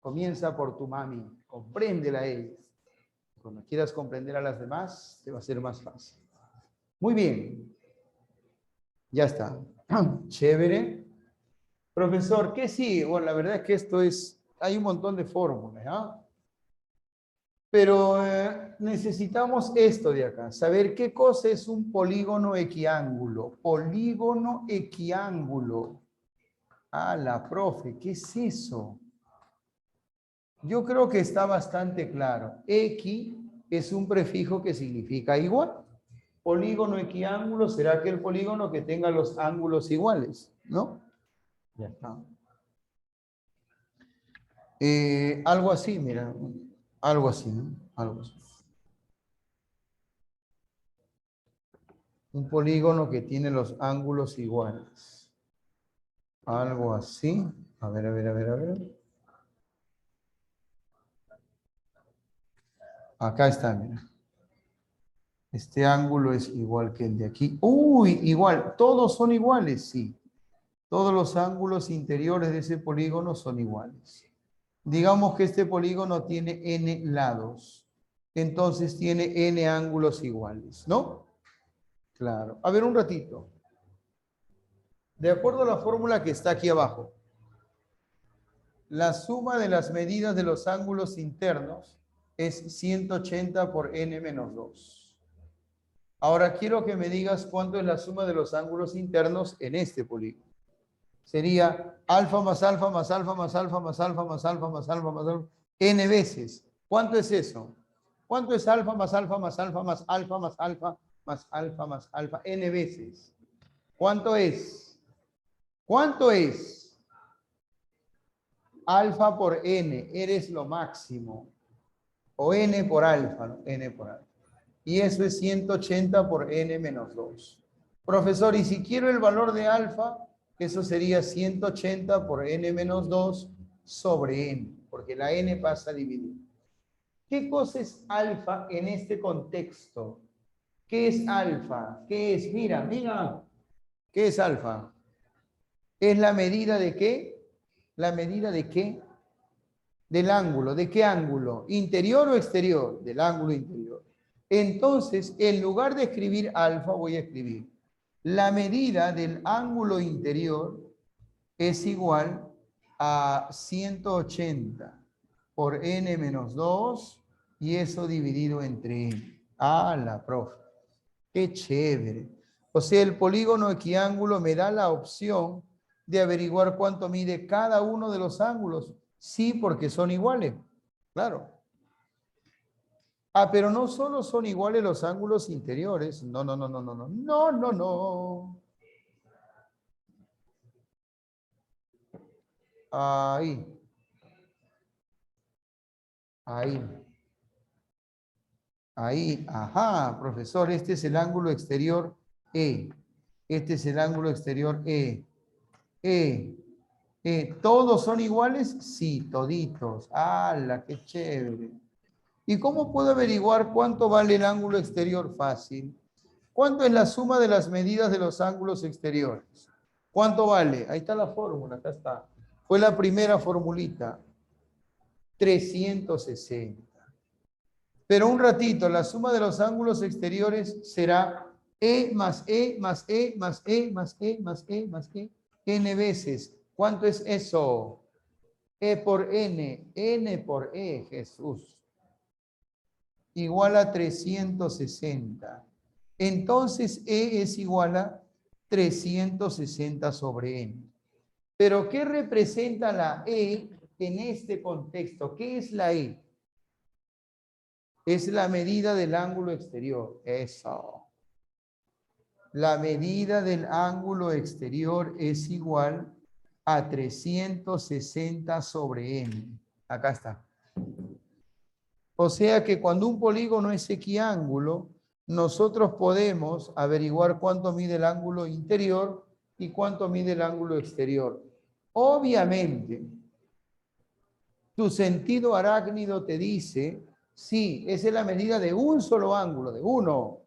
Comienza por tu mami, compréndela a ella. Cuando quieras comprender a las demás, te va a ser más fácil. Muy bien. Ya está. Chévere. Profesor, ¿qué sigue? Bueno, la verdad es que hay un montón de fórmulas, ¿ah? Pero necesitamos esto de acá, saber qué cosa es un polígono equiángulo. Polígono equiángulo. Ah, la profe, ¿qué es eso? Yo creo que está bastante claro. Equi es un prefijo que significa igual. Polígono equiángulo será aquel polígono que tenga los ángulos iguales, ¿no? Ya está. Algo así, mira. Algo así, ¿no? Algo así. Un polígono que tiene los ángulos iguales. Algo así. A ver, a ver, a ver, a ver. Acá está, mira. Este ángulo es igual que el de aquí. Uy, igual. ¿Todos son iguales? Sí. Todos los ángulos interiores de ese polígono son iguales. Digamos que este polígono tiene n lados. Entonces tiene n ángulos iguales, ¿no? Claro. A ver, un ratito. De acuerdo a la fórmula que está aquí abajo, la suma de las medidas de los ángulos internos es 180 por n menos 2. Ahora quiero que me digas cuánto es la suma de los ángulos internos en este polígono. Sería alfa más alfa más alfa más alfa más alfa más alfa más alfa más alfa, n veces. ¿Cuánto es eso? ¿Cuánto es alfa más alfa más alfa más alfa más alfa más alfa más alfa? N veces. ¿Cuánto es? ¿Cuánto es? Alfa por n, eres lo máximo. O n por alfa, ¿no? N por alfa. Y eso es 180 por n menos 2. Profesor, y si quiero el valor de alfa, eso sería 180 por n menos 2 sobre n, porque la n pasa a dividir. ¿Qué cosa es alfa en este contexto? ¿Qué es alfa? ¿Qué es? Mira, mira. ¿Qué es alfa? ¿Es la medida de qué? ¿La medida de qué? Del ángulo. ¿De qué ángulo? ¿Interior o exterior? Del ángulo interior. Entonces, en lugar de escribir alfa, voy a escribir la medida del ángulo interior es igual a 180 por n menos 2 y eso dividido entre n. Ah, la profe. Qué chévere. O sea, el polígono equiángulo me da la opción de averiguar cuánto mide cada uno de los ángulos. Sí, porque son iguales. Claro. Ah, pero no solo son iguales los ángulos interiores. No, no, no, no, no, no. No, no, no. Ahí. Ahí. Ahí. Ajá, profesor, este es el ángulo exterior E. Este es el ángulo exterior E. E. ¿Todos son iguales? Sí, toditos. ¡Hala, qué chévere! ¿Y cómo puedo averiguar cuánto vale el ángulo exterior? Fácil. ¿Cuánto es la suma de las medidas de los ángulos exteriores? ¿Cuánto vale? Ahí está la fórmula, acá está. Fue la primera formulita. 360. Pero un ratito, la suma de los ángulos exteriores será E más E más E más E más E más E más E, N veces. ¿Cuánto es eso? E por N, N por E, Jesús. Igual a 360. Entonces E es igual a 360 sobre N. Pero ¿qué representa la E en este contexto? ¿Qué es la E? Es la medida del ángulo exterior. Eso. La medida del ángulo exterior es igual a 360 sobre N. Acá está. O sea que cuando un polígono es equiángulo, nosotros podemos averiguar cuánto mide el ángulo interior y cuánto mide el ángulo exterior. Obviamente, tu sentido arácnido te dice, sí, esa es la medida de un solo ángulo, de uno.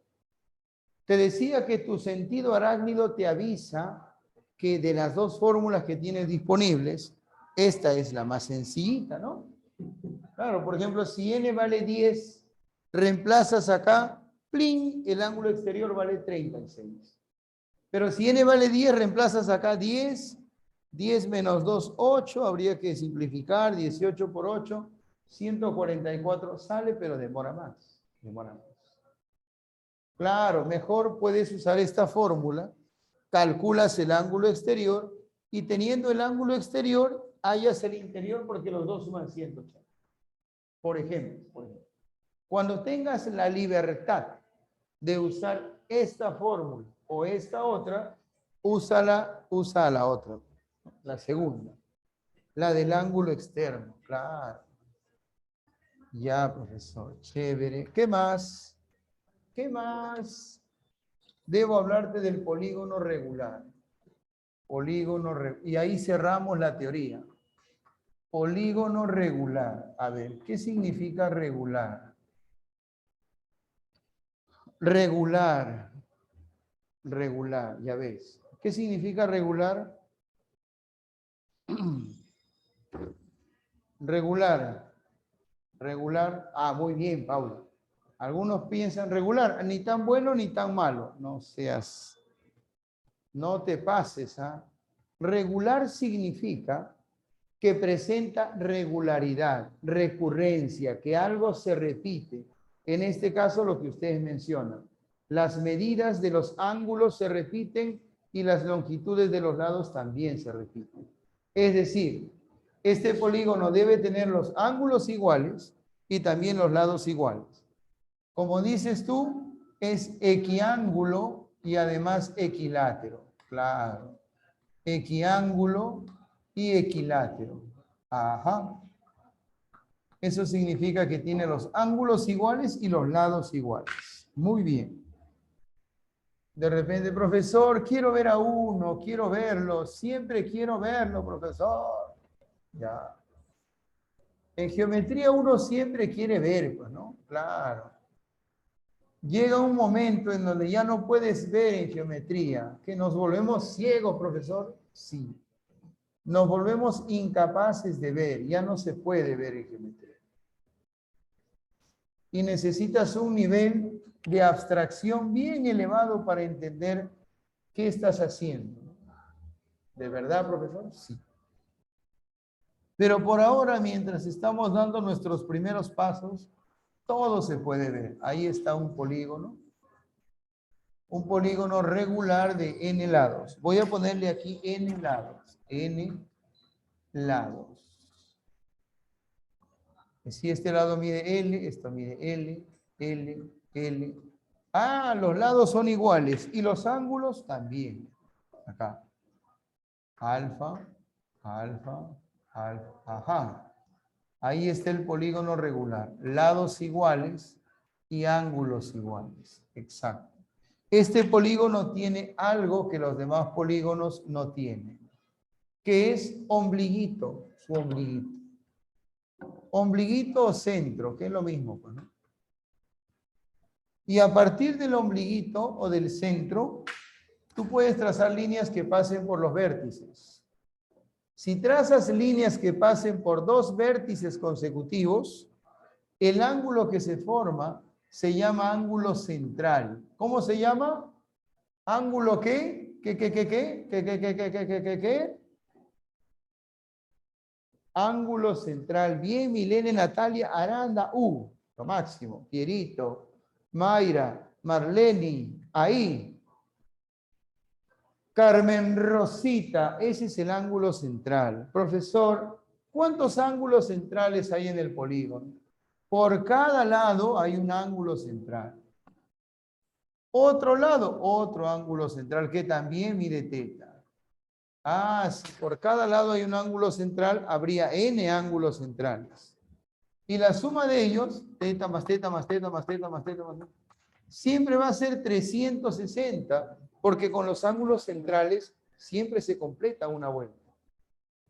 Te decía que tu sentido arácnido te avisa que de las dos fórmulas que tienes disponibles, esta es la más sencillita, ¿no? Claro, por ejemplo, si n vale 10, reemplazas acá, ¡plin!, el ángulo exterior vale 36. Pero si n vale 10, reemplazas acá 10, 10 menos 2, 8, habría que simplificar, 18 por 8, 144 sale, pero demora más, demora más. Claro, mejor puedes usar esta fórmula, calculas el ángulo exterior y teniendo el ángulo exterior, hallas el interior porque los dos suman 180. Por ejemplo, cuando tengas la libertad de usar esta fórmula o esta otra, usa la otra, la segunda, la del ángulo externo, claro. Ya, profesor, chévere. ¿Qué más? ¿Qué más? Debo hablarte del polígono regular. Y ahí cerramos la teoría. Polígono regular. A ver, ¿qué significa regular? Regular. Regular, ya ves. ¿Qué significa regular? Regular. Regular. Ah, muy bien, Paulo. Algunos piensan regular, ni tan bueno ni tan malo. No te pases, ¿ah? Regular significa que presenta regularidad, recurrencia, que algo se repite. En este caso, lo que ustedes mencionan. Las medidas de los ángulos se repiten y las longitudes de los lados también se repiten. Es decir, este polígono debe tener los ángulos iguales y también los lados iguales. Como dices tú, es equiángulo y además equilátero. Claro. Equiángulo y equilátero. Ajá. Eso significa que tiene los ángulos iguales y los lados iguales. Muy bien. De repente, profesor, quiero ver a uno, quiero verlo, siempre quiero verlo, profesor. Ya. En geometría uno siempre quiere ver, pues, ¿no? Claro. Llega un momento en donde ya no puedes ver en geometría, que nos volvemos ciegos, profesor. Sí. Nos volvemos incapaces de ver, ya no se puede ver en geometría. Y necesitas un nivel de abstracción bien elevado para entender qué estás haciendo. ¿De verdad, profesor? Sí. Pero por ahora, mientras estamos dando nuestros primeros pasos, todo se puede ver. Ahí está un polígono regular de n lados. Voy a ponerle aquí n lados. N lados. Si este lado mide L, esto mide L, L, L. Ah, los lados son iguales y los ángulos también. Acá. Alfa, alfa, alfa. Ajá. Ahí está el polígono regular. Lados iguales y ángulos iguales. Exacto. Este polígono tiene algo que los demás polígonos no tienen, que es ombliguito, su ombliguito. Ombliguito o centro, que es lo mismo, pues, ¿no? Y a partir del ombliguito o del centro, tú puedes trazar líneas que pasen por los vértices. Si trazas líneas que pasen por dos vértices consecutivos, el ángulo que se forma se llama ángulo central. ¿Cómo se llama? ¿Ángulo qué? ¿Qué? Ángulo central. Bien, Milene, Natalia, Aranda, lo máximo. Pierito, Mayra, Marleni, ahí. Carmen Rosita, ese es el ángulo central. Profesor, ¿cuántos ángulos centrales hay en el polígono? Por cada lado hay un ángulo central. Otro lado, otro ángulo central que también mide teta. Si por cada lado hay un ángulo central, habría n ángulos centrales. Y la suma de ellos, teta más teta más teta más teta más teta más teta, siempre va a ser 360, porque con los ángulos centrales siempre se completa una vuelta.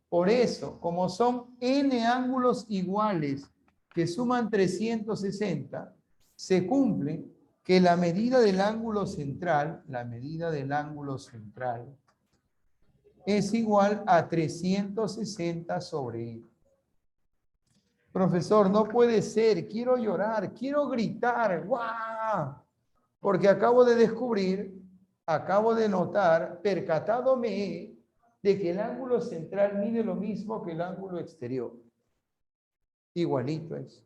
Por eso, como son n ángulos iguales que suman 360, se cumple que la medida del ángulo central, es igual a 360 sobre n. Profesor, no puede ser, quiero llorar, quiero gritar, ¡guau! Porque acabo de descubrir, acabo de notar, percatadome de que el ángulo central mide lo mismo que el ángulo exterior. Igualito es.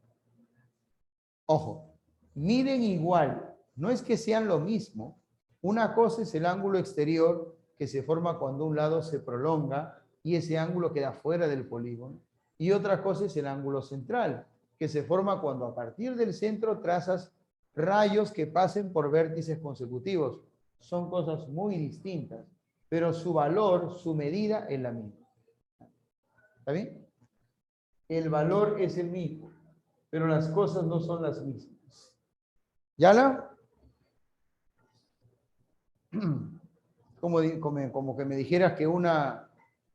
Ojo, miden igual, no es que sean lo mismo. Una cosa es el ángulo exterior que se forma cuando un lado se prolonga y ese ángulo queda fuera del polígono. Y otra cosa es el ángulo central, que se forma cuando a partir del centro trazas rayos que pasen por vértices consecutivos. Son cosas muy distintas, pero su valor, su medida es la misma. ¿Está bien? El valor es el mismo, pero las cosas no son las mismas. ¿Yala? Como que me dijeras que una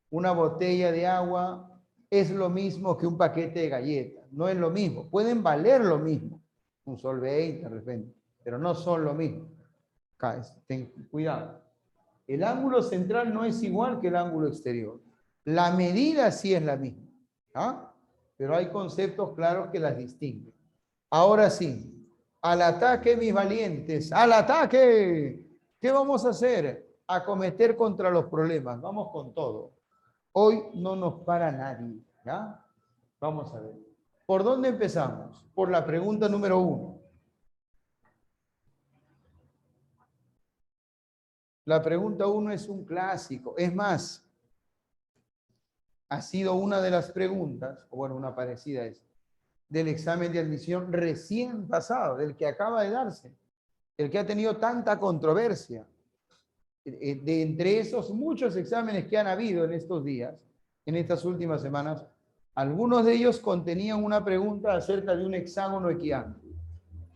botella de agua es lo mismo que un paquete de galletas. No es lo mismo. Pueden valer lo mismo. Un sol 20 de repente, pero no son lo mismo. Ten cuidado. El ángulo central no es igual que el ángulo exterior. La medida sí es la misma. Pero hay conceptos claros que las distinguen. Ahora sí. Al ataque, mis valientes. ¡Al ataque! ¿Qué vamos a hacer? Acometer contra los problemas. Vamos con todo. Hoy no nos para nadie. ¿Ya? Vamos a ver. ¿Por dónde empezamos? Por la pregunta número 1. La pregunta 1 es un clásico. Es más, ha sido una de las preguntas, o bueno, una parecida es, del examen de admisión recién pasado, del que acaba de darse, el que ha tenido tanta controversia. De entre esos muchos exámenes que han habido en estos días, en estas últimas semanas, algunos de ellos contenían una pregunta acerca de un hexágono equiángulo.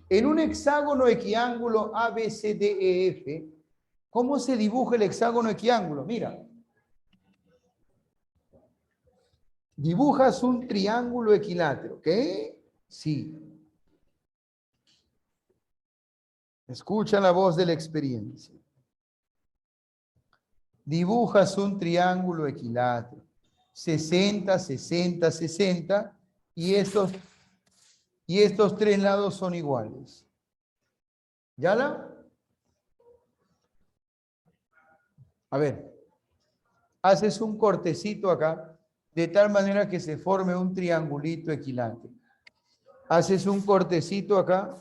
En un hexágono equiángulo ABCDEF, ¿cómo se dibuja el hexágono equiángulo? Mira, dibujas un triángulo equilátero, ¿qué? Sí. Escucha la voz de la experiencia. Dibujas un triángulo equilátero. 60, 60, 60. Y estos 3 lados son iguales. ¿Ya A ver. Haces un cortecito acá, de tal manera que se forme un triangulito equilátero. Haces un cortecito acá,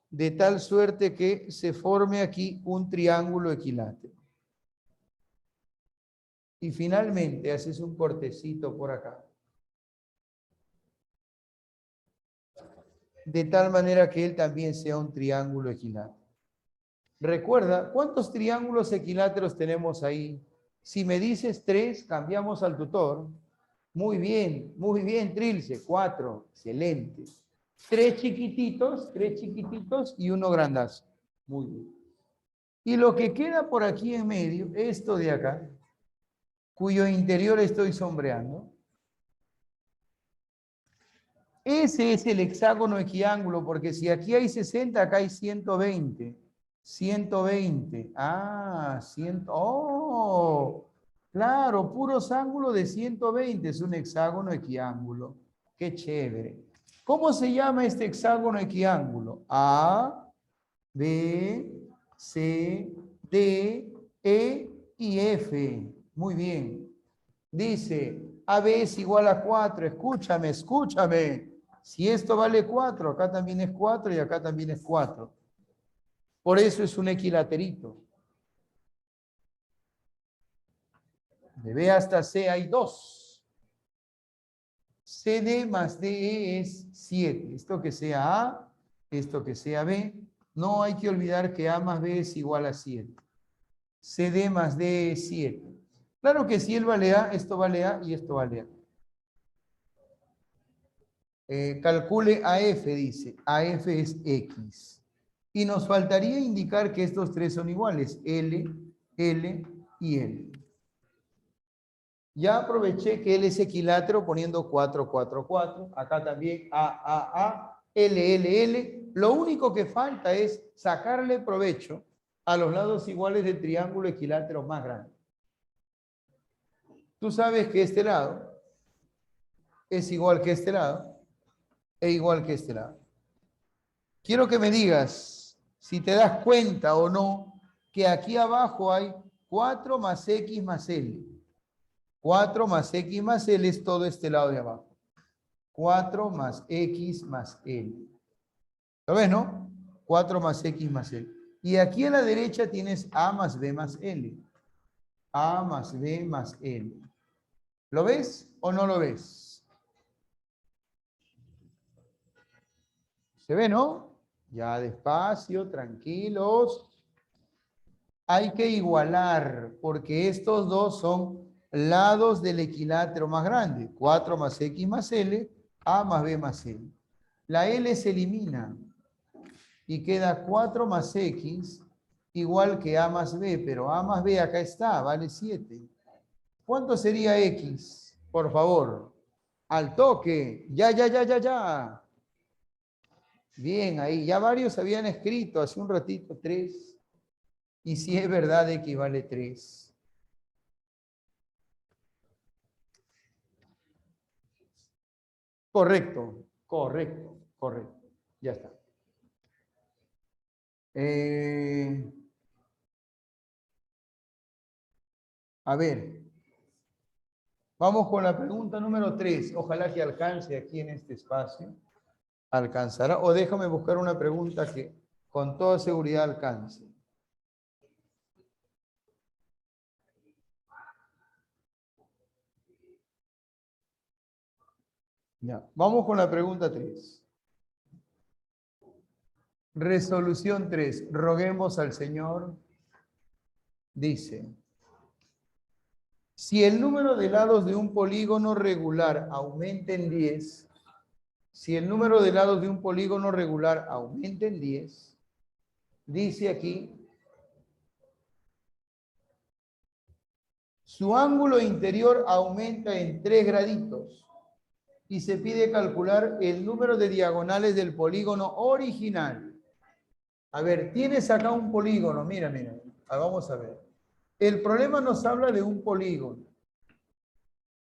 de tal suerte que se forme aquí un triángulo equilátero. Y finalmente haces un cortecito por acá. De tal manera que él también sea un triángulo equilátero. Recuerda, ¿cuántos triángulos equiláteros tenemos ahí? Si me dices 3, cambiamos al tutor. Muy bien, Trilce. 4, excelente. 3 chiquititos y uno grandazo. Muy bien. Y lo que queda por aquí en medio, esto de acá, cuyo interior estoy sombreando, Ese es el hexágono equiángulo, porque si aquí hay 60, acá hay 120. 120. Ah, 100. Oh, claro, puros ángulos de 120 es un hexágono equiángulo. Qué chévere. ¿Cómo se llama este hexágono equiángulo? A, B, C, D, E y F. Muy bien. Dice, AB es igual a 4. Escúchame, escúchame. Si esto vale 4, acá también es 4 y acá también es 4. Por eso es un equilaterito. De B hasta C hay 2. CD más DE es 7. Esto que sea A, esto que sea B. No hay que olvidar que A más B es igual a 7. CD más DE es 7. Claro que si él vale A, esto vale A y esto vale A. Calcule AF, dice. AF es X. Y nos faltaría indicar que estos tres son iguales. L, L y L. Ya aproveché que L es equilátero poniendo 4, 4, 4. Acá también A, L, L, L. Lo único que falta es sacarle provecho a los lados iguales del triángulo equilátero más grande. Tú sabes que este lado es igual que este lado e igual que este lado. Quiero que me digas si te das cuenta o no que aquí abajo hay 4 más X más L. 4 más X más L es todo este lado de abajo. 4 más X más L. ¿Lo ves, no? 4 más X más L. Y aquí a la derecha tienes A más B más L. A más B más L. ¿Lo ves o no lo ves? ¿Se ve, no? Ya despacio, tranquilos. Hay que igualar, porque estos dos son lados del equilátero más grande. 4 más X más L, A más B más L. La L se elimina y queda 4 más X igual que A más B, pero A más B acá está, vale 7. ¿Cuánto sería X? Por favor, al toque. Ya, ya, ya, ya, ya. Bien, ahí ya varios habían escrito hace un ratito 3. Y si es verdad, equivale 3. Correcto, correcto, correcto. Ya está. A ver, vamos con la pregunta número 3. Ojalá que alcance aquí en este espacio. ¿Alcanzará? O déjame buscar una pregunta que con toda seguridad alcance. Ya, vamos con la pregunta 3. Resolución 3. Roguemos al Señor. Dice, si el número de lados de un polígono regular aumenta en 10, si el número de lados de un polígono regular aumenta en 10, dice aquí, su ángulo interior aumenta en 3 graditos y se pide calcular el número de diagonales del polígono original. A ver, tienes acá un polígono, mira, mira, vamos a ver. El problema nos habla de un polígono.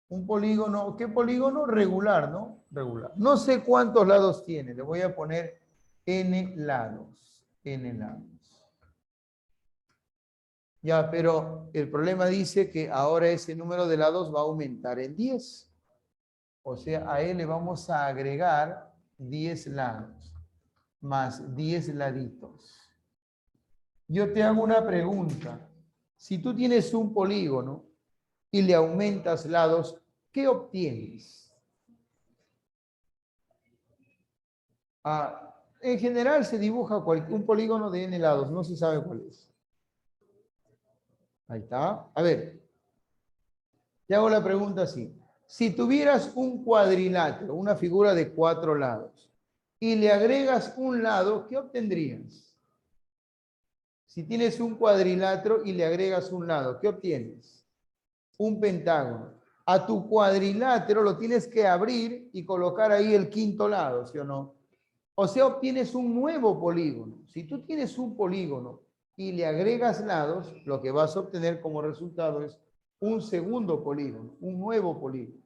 Un polígono, ¿qué polígono? Regular, ¿no? Regular. No sé cuántos lados tiene, le voy a poner n lados. N lados. Ya, pero el problema dice que ahora ese número de lados va a aumentar en 10. O sea, a él le vamos a agregar 10 lados, más 10 laditos. Yo te hago una pregunta. Si tú tienes un polígono y le aumentas lados, ¿qué obtienes? En general se dibuja un polígono de n lados, no se sabe cuál es. Ahí está. A ver, te hago la pregunta así. Si tuvieras un cuadrilátero, una figura de 4 lados, y le agregas un lado, ¿qué obtendrías? Si tienes un cuadrilátero y le agregas un lado, ¿qué obtienes? Un pentágono. A tu cuadrilátero lo tienes que abrir y colocar ahí el quinto lado, ¿sí o no? O sea, obtienes un nuevo polígono. Si tú tienes un polígono y le agregas lados, lo que vas a obtener como resultado es un segundo polígono, un nuevo polígono.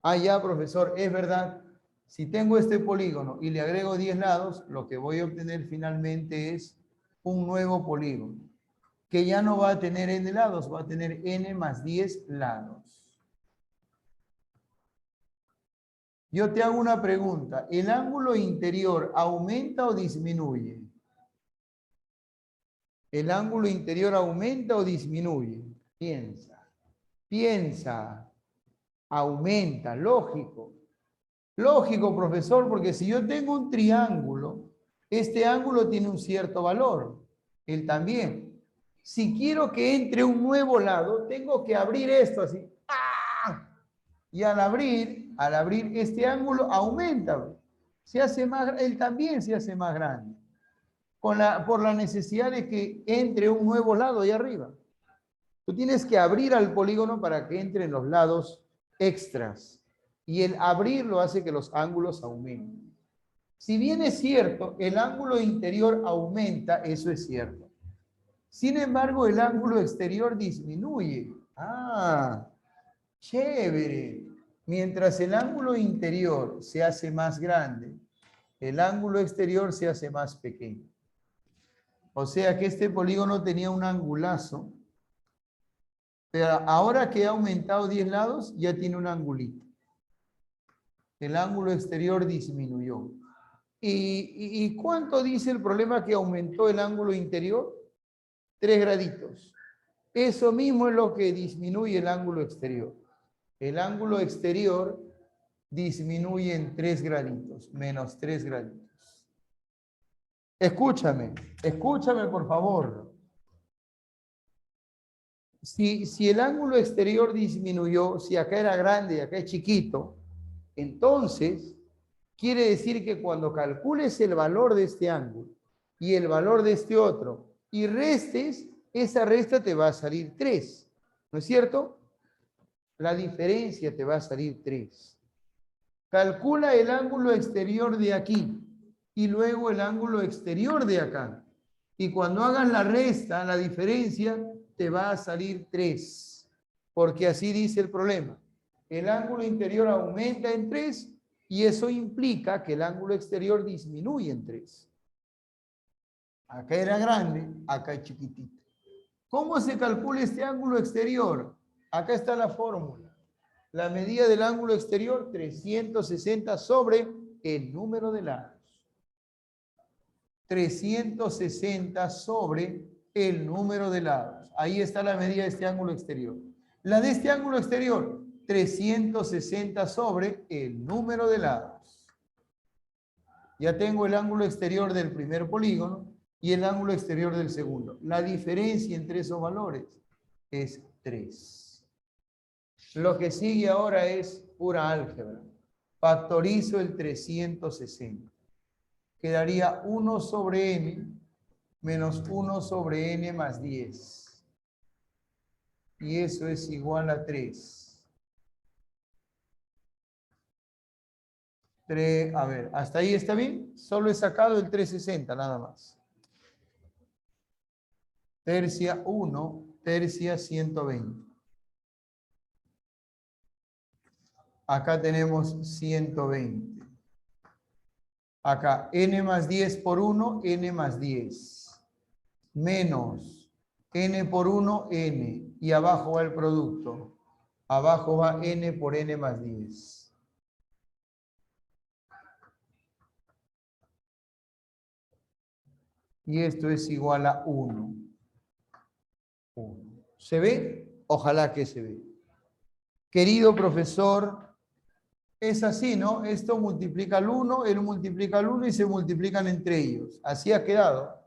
Ah, ya, profesor, es verdad. Si tengo este polígono y le agrego 10 lados, lo que voy a obtener finalmente es un nuevo polígono, que ya no va a tener n lados, va a tener n más 10 lados. Yo te hago una pregunta. ¿El ángulo interior aumenta o disminuye? ¿El ángulo interior aumenta o disminuye? Piensa, piensa, aumenta, lógico. Lógico, profesor, porque si yo tengo un triángulo, este ángulo tiene un cierto valor, él también. Si quiero que entre un nuevo lado, tengo que abrir esto así. ¡Ah! Y al abrir este ángulo aumenta, se hace más, él también se hace más grande, por la necesidad de que entre un nuevo lado ahí arriba. Tú tienes que abrir al polígono para que entren los lados extras. Y el abrirlo hace que los ángulos aumenten. Si bien es cierto, el ángulo interior aumenta, eso es cierto. Sin embargo, el ángulo exterior disminuye. Ah, chévere. Mientras el ángulo interior se hace más grande, el ángulo exterior se hace más pequeño. O sea que este polígono tenía un angulazo, pero ahora que ha aumentado 10 lados, ya tiene un angulito. El ángulo exterior disminuyó. ¿Y cuánto dice el problema que aumentó el ángulo interior? 3 graditos. Eso mismo es lo que disminuye el ángulo exterior. El ángulo exterior disminuye en 3 graditos, menos 3 graditos. Escúchame, escúchame por favor. Si el ángulo exterior disminuyó, si acá era grande y acá es chiquito, entonces quiere decir que cuando calcules el valor de este ángulo y el valor de este otro y restes, esa resta te va a salir 3, ¿no es cierto? La diferencia te va a salir 3. Calcula el ángulo exterior de aquí y luego el ángulo exterior de acá. Y cuando hagas la resta, la diferencia, te va a salir 3. Porque así dice el problema. El ángulo interior aumenta en 3 y eso implica que el ángulo exterior disminuye en 3. Acá era grande, acá es chiquitito. ¿Cómo se calcula este ángulo exterior? Acá está la fórmula. La medida del ángulo exterior, 360 sobre el número de lados. 360 sobre el número de lados. Ahí está la medida de este ángulo exterior. La de este ángulo exterior, 360 sobre el número de lados. Ya tengo el ángulo exterior del primer polígono y el ángulo exterior del segundo. La diferencia entre esos valores es 3. Lo que sigue ahora es pura álgebra. Factorizo el 360. Quedaría 1 sobre n menos 1 sobre n más 10. Y eso es igual a 3. A ver, ¿hasta ahí está bien? Solo he sacado el 360, nada más. Tercia 1, tercia 120. Acá tenemos 120. Acá, n más 10 por 1, n más 10. Menos n por 1, n. Y abajo va el producto. Abajo va n por n más 10. Y esto es igual a 1. ¿Se ve? Ojalá que se ve. Querido profesor, es así, ¿no? Esto multiplica al 1, él multiplica al 1 y se multiplican entre ellos. Así ha quedado.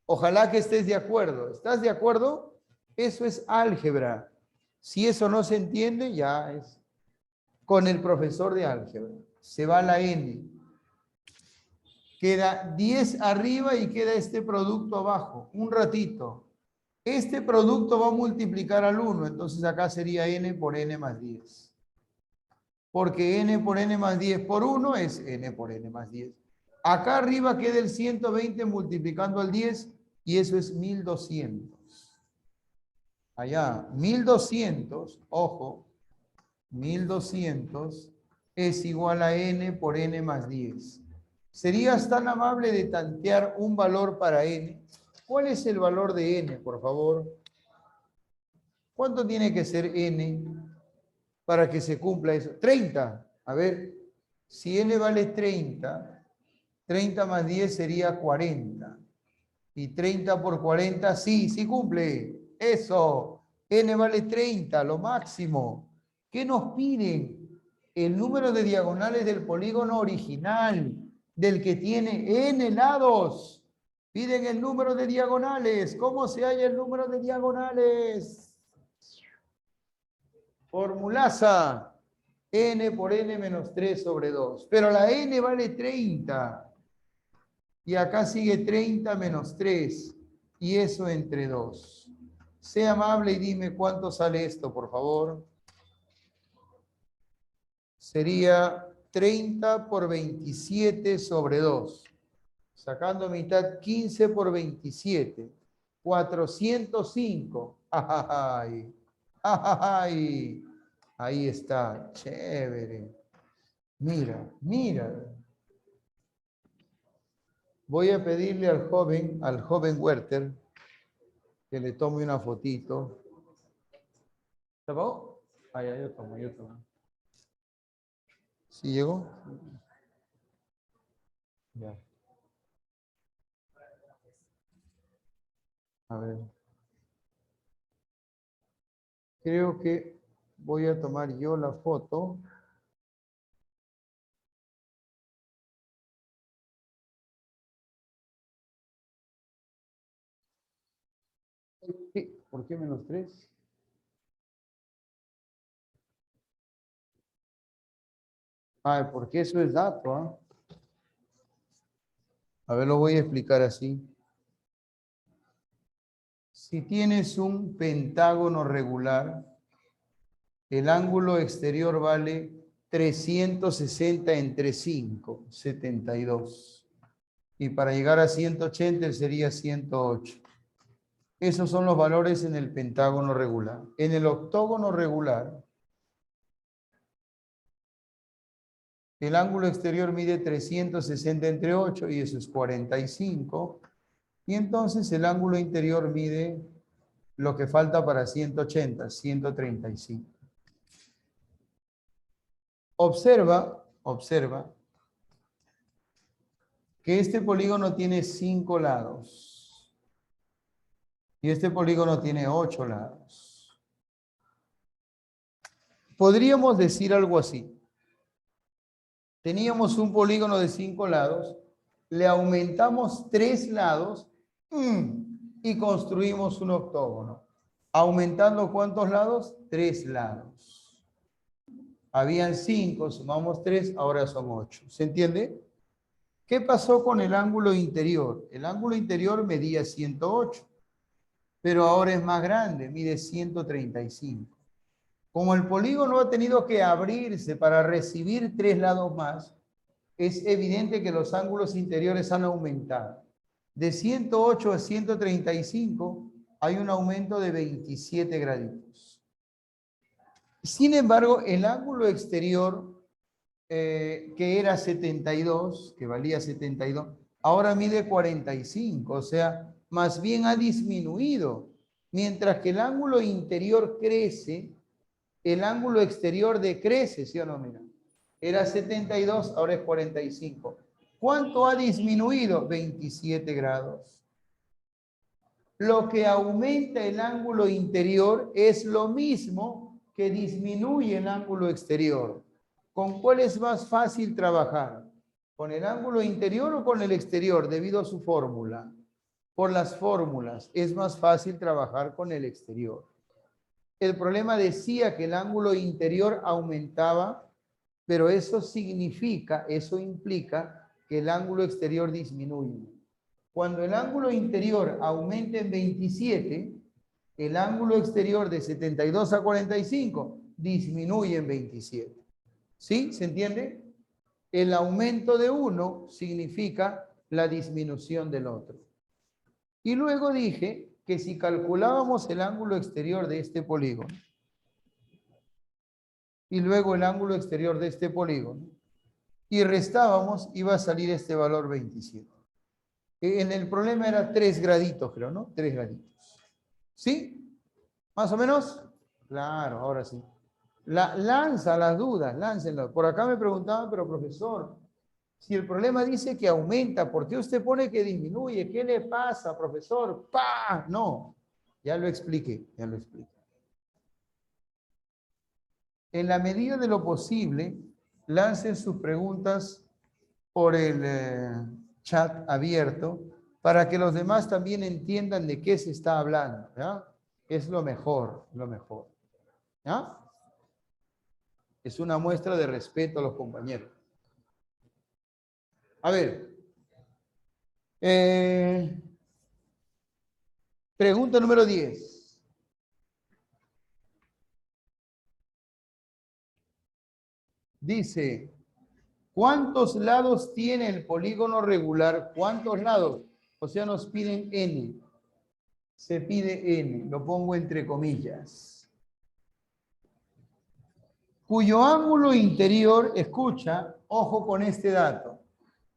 Ojalá que estés de acuerdo. ¿Estás de acuerdo? Eso es álgebra. Si eso no se entiende, ya es con el profesor de álgebra. Se va la n. Queda 10 arriba y queda este producto abajo. Un ratito. Este producto va a multiplicar al 1, entonces acá sería n por n más 10. Porque n por n más 10 por 1 es n por n más 10. Acá arriba queda el 120 multiplicando al 10 y eso es 1200. Allá, 1200, ojo, 1200 es igual a n por n más 10. ¿Serías tan amable de tantear un valor para n? ¿Cuál es el valor de n, por favor? ¿Cuánto tiene que ser n para que se cumpla eso? 30. A ver, si n vale 30, 30 más 10 sería 40. Y 30 por 40, sí, sí cumple. Eso. N vale 30, lo máximo. ¿Qué nos piden? El número de diagonales del polígono original, del que tiene n lados. Piden el número de diagonales. ¿Cómo se halla el número de diagonales? Formulaza. N por n menos 3 sobre 2. Pero la n vale 30. Y acá sigue 30 menos 3. Y eso entre 2. Sea amable y dime cuánto sale esto, por favor. Sería 30 por 27 sobre 2. Sacando mitad, 15 por 27. 405. ¡Ay! ¡Ay! Ahí está. Chévere. Mira, mira. Voy a pedirle al joven Werther, que le tome una fotito. ¿Se apagó? Ah, ya, yo tomo. ¿Sí llegó? Ya. A ver. Creo que voy a tomar yo la foto. ¿Por qué menos 3? Ah, porque eso es dato, ¿ah? A ver, lo voy a explicar así. Si tienes un pentágono regular, el ángulo exterior vale 360 entre 5, 72. Y para llegar a 180 sería 108. Esos son los valores en el pentágono regular. En el octógono regular, el ángulo exterior mide 360 entre 8 y eso es 45. Y entonces el ángulo interior mide lo que falta para 180, 135. Observa que este polígono tiene 5 lados y este polígono tiene 8 lados. Podríamos decir algo así. Teníamos un polígono de 5 lados, le aumentamos 3 lados y construimos un octógono. ¿Aumentando cuántos lados? 3 lados. Habían 5, sumamos 3, ahora son 8. ¿Se entiende? ¿Qué pasó con el ángulo interior? El ángulo interior medía 108, pero ahora es más grande, mide 135. Como el polígono ha tenido que abrirse para recibir 3 lados más, es evidente que los ángulos interiores han aumentado. De 108 a 135 hay un aumento de 27 graditos. Sin embargo, el ángulo exterior, que era 72, que valía 72, ahora mide 45, o sea, más bien ha disminuido. Mientras que el ángulo interior crece, el ángulo exterior decrece, ¿sí o no? Mira, era 72, ahora es 45. ¿Cuánto ha disminuido? 27 grados. Lo que aumenta el ángulo interior es lo mismo que disminuye el ángulo exterior. ¿Con cuál es más fácil trabajar? ¿Con el ángulo interior o con el exterior? Debido a su fórmula. Por las fórmulas es más fácil trabajar con el exterior. El problema decía que el ángulo interior aumentaba, pero eso significa, eso implica que el ángulo exterior disminuye. Cuando el ángulo interior aumenta en 27, el ángulo exterior de 72 a 45 disminuye en 27. ¿Sí? ¿Se entiende? El aumento de uno significa la disminución del otro. Y luego dije que si calculábamos el ángulo exterior de este polígono y luego el ángulo exterior de este polígono y restábamos, iba a salir este valor 27. En el problema era 3 graditos, creo, ¿no? 3 graditos. ¿Sí? ¿Más o menos? Claro, ahora sí. Lanza las dudas, láncenlas. Por acá me preguntaban, pero profesor, si el problema dice que aumenta, ¿por qué usted pone que disminuye? ¿Qué le pasa, profesor? ¡Pah! No, ya lo expliqué, ya lo expliqué. En la medida de lo posible, lancen sus preguntas por el chat abierto para que los demás también entiendan de qué se está hablando, ¿ya? Es lo mejor, lo mejor. ¿Ya? Es una muestra de respeto a los compañeros. A ver. Pregunta número 10. Dice, ¿cuántos lados tiene el polígono regular? ¿Cuántos lados? O sea, nos piden n. Se pide n, lo pongo entre comillas. Cuyo ángulo interior, escucha, ojo con este dato.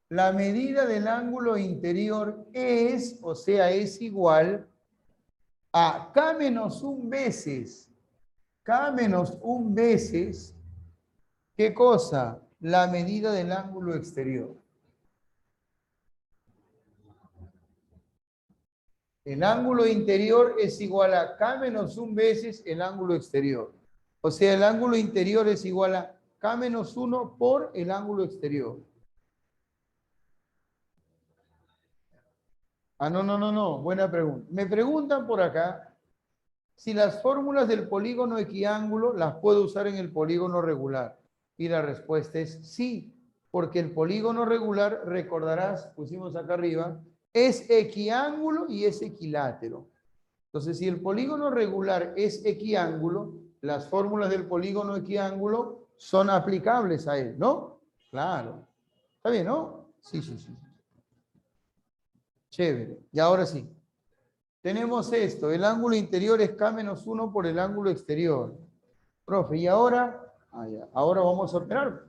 La medida del ángulo interior es, o sea, es igual a K menos 1 veces. K menos 1 veces, ¿qué cosa? La medida del ángulo exterior. El ángulo interior es igual a K menos 1 veces el ángulo exterior. O sea, el ángulo interior es igual a K menos 1 por el ángulo exterior. Ah, no. Buena pregunta. Me preguntan por acá si las fórmulas del polígono equiángulo las puedo usar en el polígono regular. Y la respuesta es sí, porque el polígono regular, recordarás, pusimos acá arriba, es equiángulo y es equilátero. Entonces, si el polígono regular es equiángulo, las fórmulas del polígono equiángulo son aplicables a él, ¿no? Claro. ¿Está bien, no? Sí. Chévere. Y ahora sí. Tenemos esto. El ángulo interior es K menos 1 por el ángulo exterior. Profe, y ahora, ahora vamos a operar.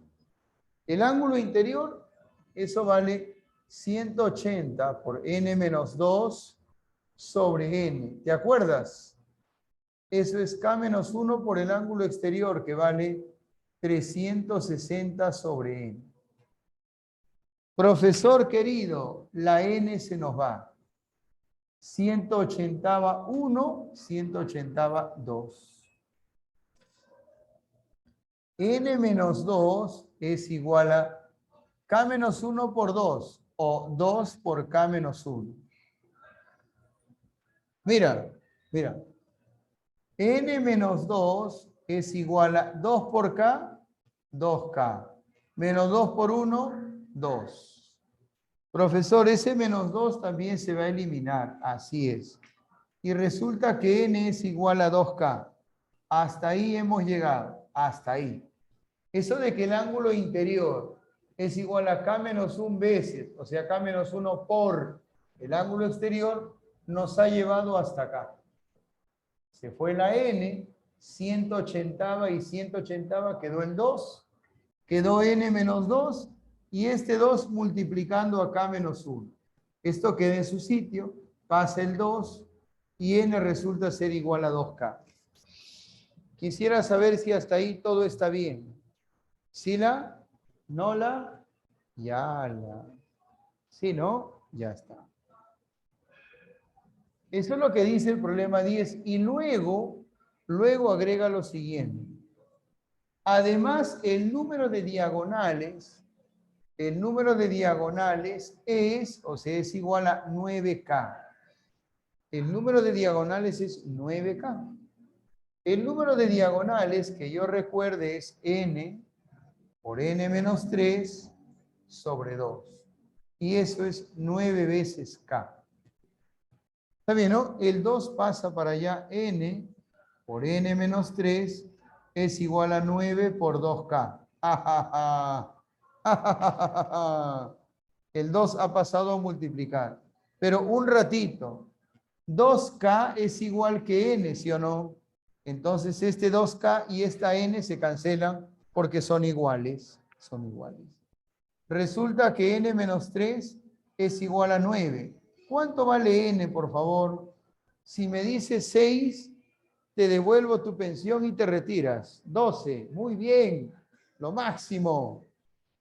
El ángulo interior, eso vale 180 por n menos 2 sobre n. ¿Te acuerdas? Eso es K menos 1 por el ángulo exterior, que vale 360 sobre n. Profesor querido, la n se nos va. 180 1, 180 2. N menos 2 es igual a K menos 1 por 2 o 2 por K menos 1. Mira. N menos 2 es igual a 2 por K, 2K. Menos 2 por 1, 2. Profesor, ese menos 2 también se va a eliminar. Así es. Y resulta que N es igual a 2K. Hasta ahí hemos llegado. Hasta ahí. Eso de que el ángulo interior es igual a K menos 1 veces, o sea, K menos 1 por el ángulo exterior, nos ha llevado hasta acá. Se fue la n, 180 y 180 quedó el 2, quedó n menos 2 y este 2 multiplicando a K menos 1. Esto queda en su sitio, pasa el 2 y n resulta ser igual a 2K. Quisiera saber si hasta ahí todo está bien. ¿Sí la? ¿No la? Ya la. ¿Sí, no? Ya está. Eso es lo que dice el problema 10. Y luego agrega lo siguiente. Además, el número de diagonales es, o sea, es igual a 9K. El número de diagonales es 9K. El número de diagonales que yo recuerde es n por n menos 3 sobre 2. Y eso es 9 veces K. Está bien, ¿no? El 2 pasa para allá, n por n menos 3 es igual a 9 por 2k. El 2 ha pasado a multiplicar. Pero un ratito, 2k es igual que n, ¿sí o no? Entonces este 2k y esta n se cancelan porque son iguales. Son iguales. Resulta que n menos 3 es igual a 9. ¿Cuánto vale n, por favor? Si me dices 6, te devuelvo tu pensión y te retiras. 12, muy bien, lo máximo.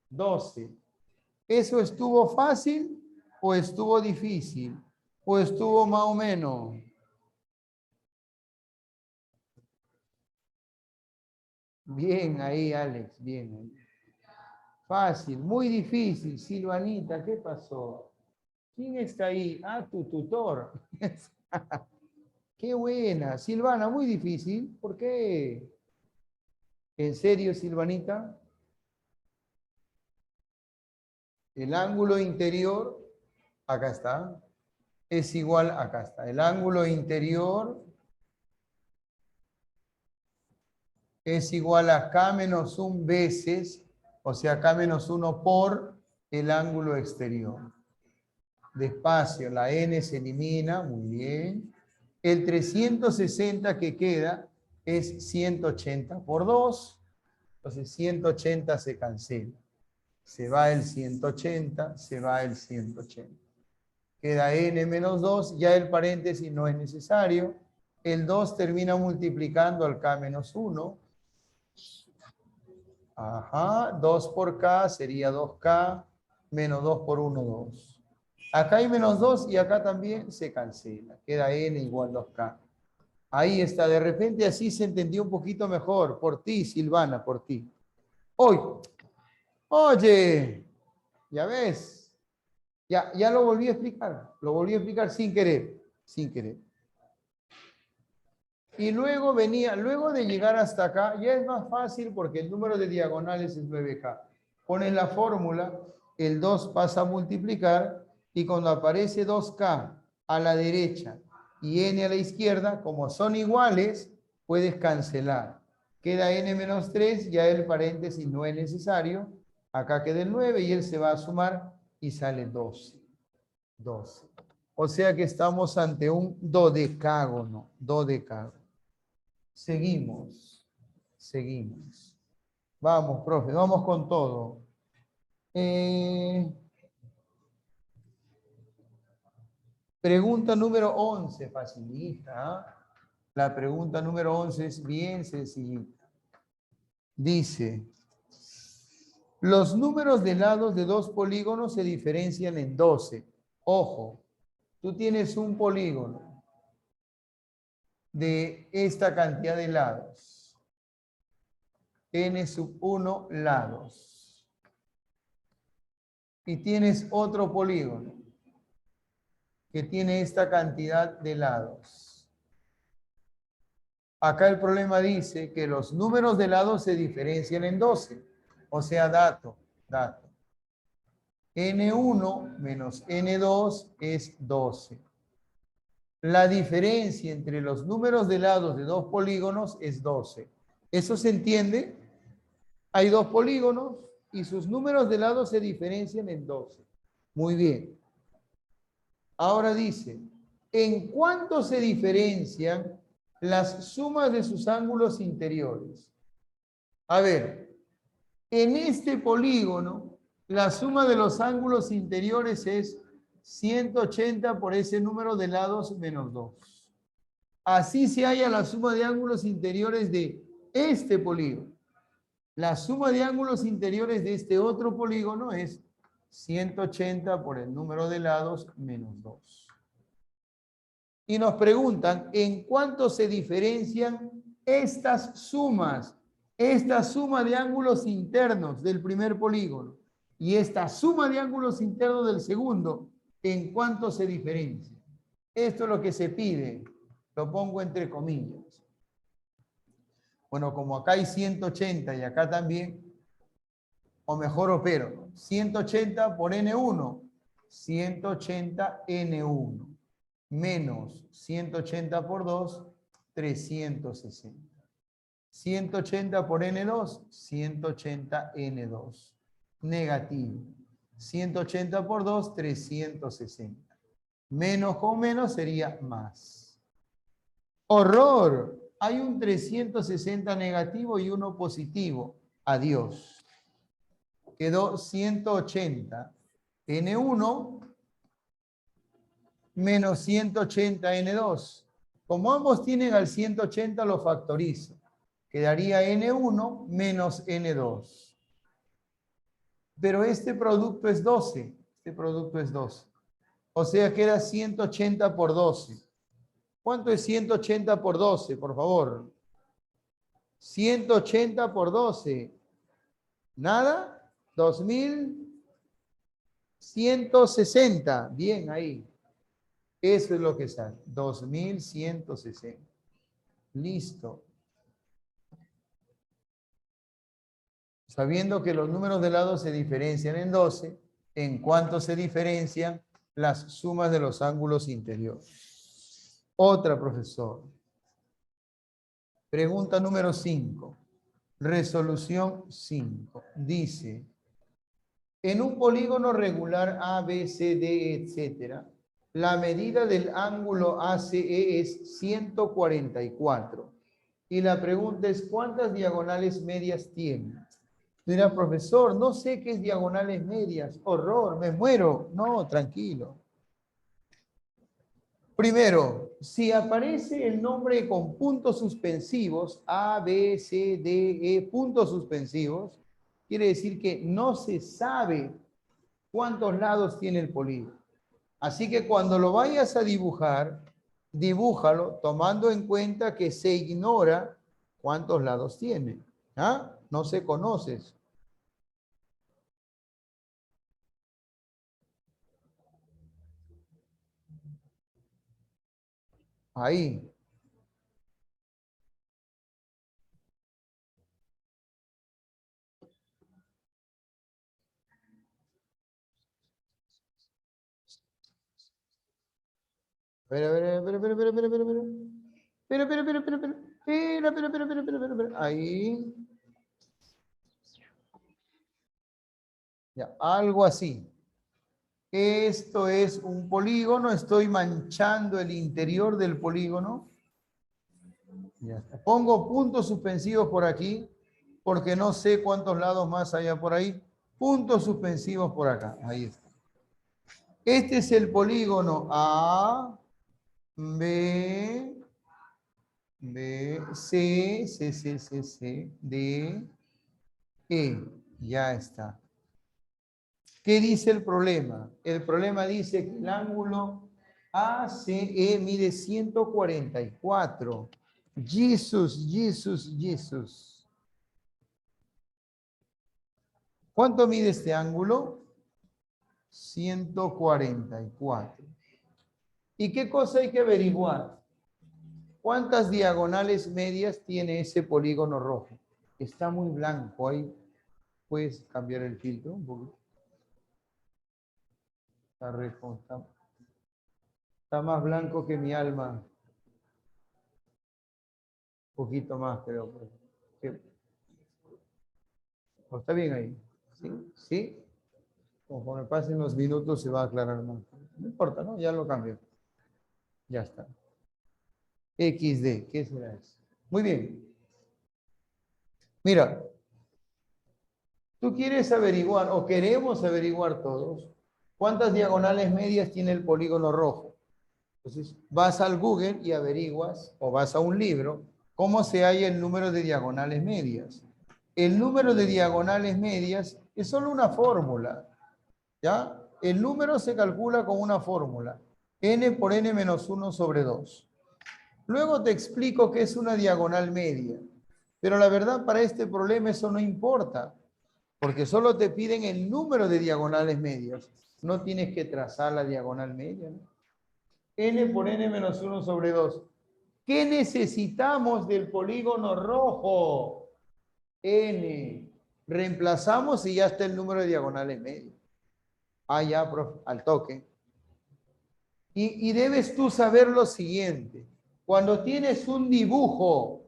12. ¿Eso estuvo fácil o estuvo difícil? ¿O estuvo más o menos? Bien ahí, Alex, bien ahí. Fácil, muy difícil. Silvanita, ¿qué pasó? ¿Quién está ahí? Ah, tu tutor. Qué buena. Silvana, muy difícil. ¿Por qué? ¿En serio, Silvanita? El ángulo interior, acá está, es igual, acá está. El ángulo interior es igual a K menos 1 veces, o sea, K menos 1 por el ángulo exterior. Despacio, la N se elimina, muy bien. El 360 que queda es 180 por 2, entonces 180 se cancela. Se va el 180, se va el 180. Queda n menos 2, ya el paréntesis no es necesario. El 2 termina multiplicando al k menos 1. Ajá, 2 por k sería 2k, menos 2 por 1, 2. Acá hay menos 2 y acá también se cancela. Queda n igual 2k. Ahí está, de repente así se entendió un poquito mejor. Por ti, Silvana, por ti. Hoy, oye, ya ves, ya lo volví a explicar. Lo volví a explicar sin querer, sin querer. Y luego venía, luego de llegar hasta acá, ya es más fácil porque el número de diagonales es 9k. Pones la fórmula, el 2 pasa a multiplicar y cuando aparece 2k a la derecha y n a la izquierda, como son iguales, puedes cancelar. Queda n menos 3, ya el paréntesis no es necesario. Acá queda el 9 y él se va a sumar y sale 12. 12. O sea que estamos ante un dodecágono. Dodecágono. Seguimos, seguimos. Vamos, profe, vamos con todo. Pregunta número 11, facilita. ¿Ah? La pregunta número 11 es bien sencillita. Dice, los números de lados de dos polígonos se diferencian en 12. Ojo, tú tienes un polígono de esta cantidad de lados. N sub 1 lados. Y tienes otro polígono que tiene esta cantidad de lados. Acá el problema dice que los números de lados se diferencian en 12. O sea, dato. N1 menos N2 es 12. La diferencia entre los números de lados de dos polígonos es 12. ¿Eso se entiende? Hay dos polígonos y sus números de lados se diferencian en 12. Muy bien. Ahora dice, ¿en cuánto se diferencian las sumas de sus ángulos interiores? A ver, en este polígono, la suma de los ángulos interiores es 180 por ese número de lados menos 2. Así se halla la suma de ángulos interiores de este polígono. La suma de ángulos interiores de este otro polígono es 180 por el número de lados menos 2. Y nos preguntan, ¿en cuánto se diferencian estas sumas? Esta suma de ángulos internos del primer polígono y esta suma de ángulos internos del segundo, ¿en cuánto se diferencia? Esto es lo que se pide. Lo pongo entre comillas. Bueno, como acá hay 180 y acá también, o mejor opero, 180 por N1, 180 N1. menos 180 por 2, 360. 180 por N2, 180 N2. Negativo. 180 por 2, 360. Menos con menos sería más. ¡Horror! Hay un 360 negativo y uno positivo. Adiós. Quedó 180 N1 menos 180 N2. Como ambos tienen al 180, lo factorizo. Quedaría N1 menos N2. Pero este producto es 12. Este producto es 12. O sea que era 180 por 12. ¿Cuánto es 180 por 12, por favor? 180 por 12. ¿Nada? 2160. Bien, ahí. Eso es lo que sale. 2160. Listo. Sabiendo que los números de lado se diferencian en 12, ¿en cuánto se diferencian las sumas de los ángulos interiores? Otra, profesor. Pregunta número 5. Resolución 5. Dice, en un polígono regular A, B, C, D, etc., la medida del ángulo ACE es 144. Y la pregunta es, ¿cuántas diagonales medias tiene? Mira, profesor, no sé qué es diagonales medias. Horror, me muero. No, tranquilo. Primero, si aparece el nombre con puntos suspensivos, A, B, C, D, E, puntos suspensivos, quiere decir que no se sabe cuántos lados tiene el polígono. Así que cuando lo vayas a dibujar, dibújalo tomando en cuenta que se ignora cuántos lados tiene. ¿Ah? No se conoce eso. Ahí. Ahí. Ya, algo así. Esto es un polígono. Estoy manchando el interior del polígono. Ya está. Pongo puntos suspensivos por aquí porque no sé cuántos lados más haya por ahí. Puntos suspensivos por acá. Ahí está. Este es el polígono A, B, C, D, E. Ya está. ¿Qué dice el problema? El problema dice que el ángulo ACE mide 144. Jesus. ¿Cuánto mide este ángulo? 144. ¿Y qué cosa hay que averiguar? ¿Cuántas diagonales medias tiene ese polígono rojo? Está muy blanco ahí. ¿Puedes cambiar el filtro un poquito? Está más blanco que mi alma. Un poquito más, creo. ¿Está bien ahí? ¿Sí? ¿Sí? Conforme pasen los minutos se va a aclarar más. No importa, ¿no? Ya lo cambio. Ya está. XD, ¿qué será eso? Muy bien. Mira, tú quieres averiguar, o queremos averiguar todos, cuántas diagonales medias tiene el polígono rojo. Entonces, vas al Google y averiguas, o vas a un libro, cómo se halla el número de diagonales medias. El número de diagonales medias es solo una fórmula, ¿ya? El número se calcula con una fórmula, n por n menos 1 sobre 2. Luego te explico qué es una diagonal media, pero la verdad para este problema eso no importa, porque solo te piden el número de diagonales medias. No tienes que trazar la diagonal media, ¿no? N por n menos 1 sobre 2. ¿Qué necesitamos del polígono rojo? N. Reemplazamos y ya está el número de diagonales medias. Ah, ya, profe, al toque. Y debes tú saber lo siguiente. Cuando tienes un dibujo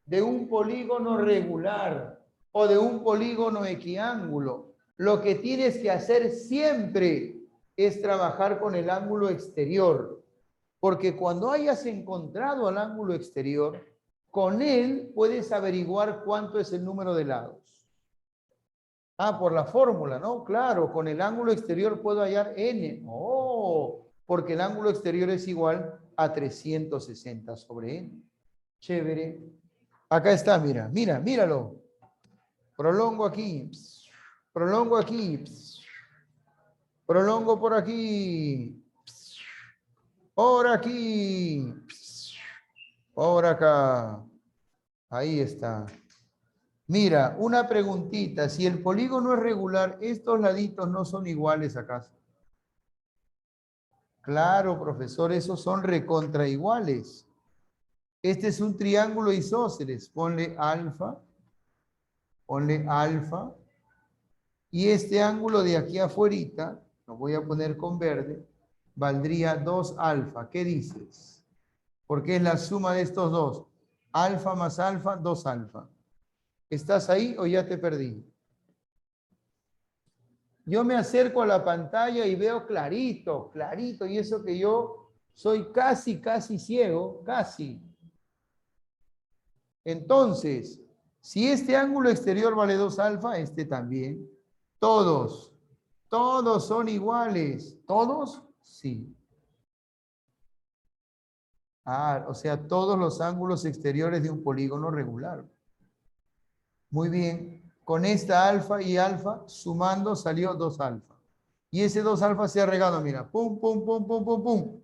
de un polígono regular o de un polígono equiángulo, lo que tienes que hacer siempre es trabajar con el ángulo exterior. Porque cuando hayas encontrado al ángulo exterior, con él puedes averiguar cuánto es el número de lados. Ah, por la fórmula, ¿no? Claro, con el ángulo exterior puedo hallar n. Oh, porque el ángulo exterior es igual a 360 sobre n. Chévere. Acá está, mira, míralo. Prolongo aquí. Prolongo aquí. Prolongo por aquí. Por aquí. Por acá. Ahí está. Mira, una preguntita. Si el polígono es regular, ¿estos laditos no son iguales acaso? Claro, profesor, esos son recontra iguales. Este es un triángulo isósceles. Ponle alfa. Ponle alfa. Y este ángulo de aquí afuera, lo voy a poner con verde, valdría 2 alfa. ¿Qué dices? Porque es la suma de estos dos. Alfa más alfa, 2 alfa. ¿Estás ahí o ya te perdí? Yo me acerco a la pantalla y veo clarito, clarito, y eso que yo soy casi ciego, casi. Entonces, si este ángulo exterior vale 2 alfa, este también. Todos son iguales. ¿Todos? Sí. Ah, o sea, todos los ángulos exteriores de un polígono regular. Muy bien. Con esta alfa y alfa, sumando, salió 2 alfa. Y ese 2 alfa se ha regado, mira. Pum, pum, pum, pum, pum, pum.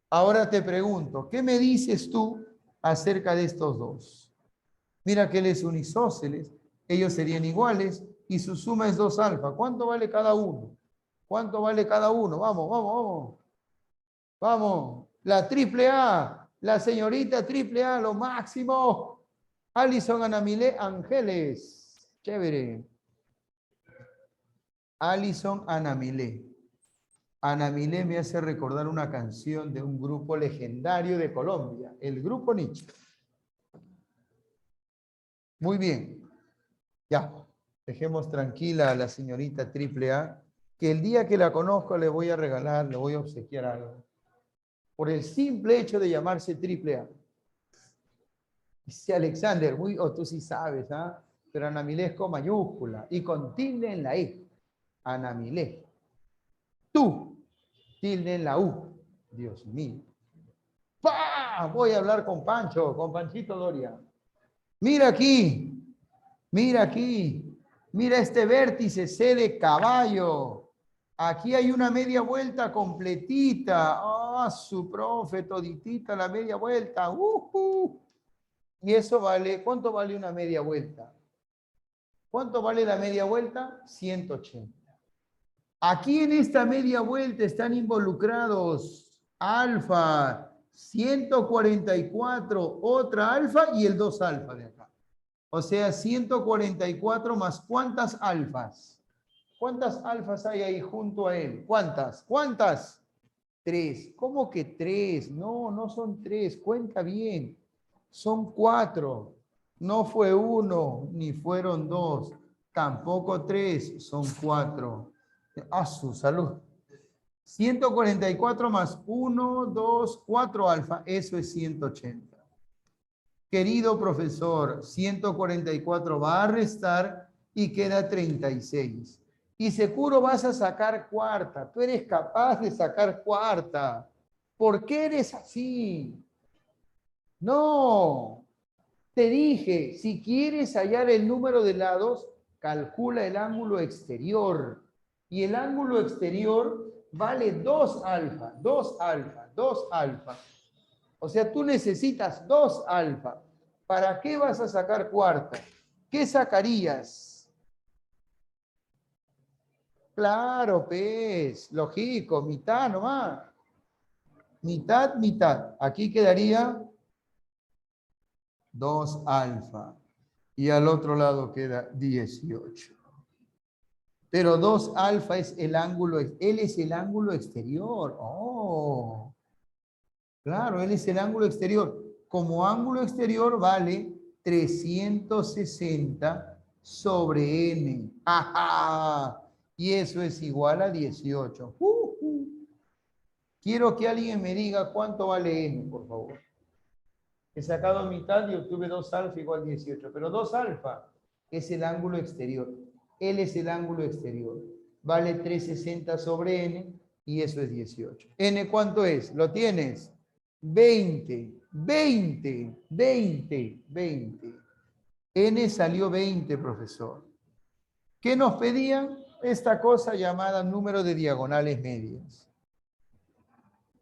Ahora te pregunto, ¿qué me dices tú acerca de estos dos? Mira que él es un isósceles. Ellos serían iguales y su suma es 2 alfa. ¿Cuánto vale cada uno? ¿Cuánto vale cada uno? Vamos, vamos, vamos. Vamos. La triple A. La señorita triple A, lo máximo. Alison Anamilé Ángeles. Chévere. Alison Anamilé. Anamilé me hace recordar una canción de un grupo legendario de Colombia, el grupo Nietzsche. Muy bien. Ya. Dejemos tranquila a la señorita triple A, que el día que la conozco le voy a regalar, le voy a obsequiar algo. Por el simple hecho de llamarse triple A. Dice Alexander, tú sí sabes, ¿ah? Pero Anamilé es con mayúscula y con tilde en la E. Anamilé. Tú, tilde en la U. Dios mío. ¡Pah! Voy a hablar con Pancho, con Panchito Doria. Mira aquí, mira aquí, mira este vértice C de caballo. Aquí hay una media vuelta completita. Ah, su profe, toditita la media vuelta. Y eso vale, ¿cuánto vale una media vuelta? ¿Cuánto vale la media vuelta? 180. Aquí en esta media vuelta están involucrados alfa, 144, otra alfa y el 2 alfa de acá. O sea, 144 más ¿cuántas alfas? ¿Cuántas alfas hay ahí junto a él? ¿Cuántas? ¿Cuántas? 3. ¿Cómo que 3? No, no son 3. Cuenta bien. Son 4. No fue 1, ni fueron 2. Tampoco 3, son 4. A su salud. 144 más 1, 2, 4 alfa. Eso es 180. Querido profesor, 144 va a restar y queda 36. Y seguro vas a sacar cuarta. Tú eres capaz de sacar cuarta. ¿Por qué eres así? No. Te dije, si quieres hallar el número de lados, calcula el ángulo exterior. Y el ángulo exterior vale 2 alfa, 2 alfa, 2 alfa. O sea, tú necesitas 2 alfa. ¿Para qué vas a sacar cuarta? ¿Qué sacarías? Claro, pues, lógico, mitad nomás. Mitad, mitad. Aquí quedaría 2 alfa. Y al otro lado queda 18. Pero 2 alfa es el ángulo, él es el ángulo exterior. Oh, claro, él es el ángulo exterior. Como ángulo exterior vale 360 sobre n. ¡Ajá! Y eso es igual a 18. Quiero que alguien me diga cuánto vale n, por favor. He sacado mitad y obtuve 2 alfa igual 18. Pero 2 alfa es el ángulo exterior. Él es el ángulo exterior. Vale 360 sobre n y eso es 18. ¿N cuánto es? ¿Lo tienes? 20, 20, 20, 20. N salió 20, profesor. ¿Qué nos pedían? Esta cosa llamada número de diagonales medias.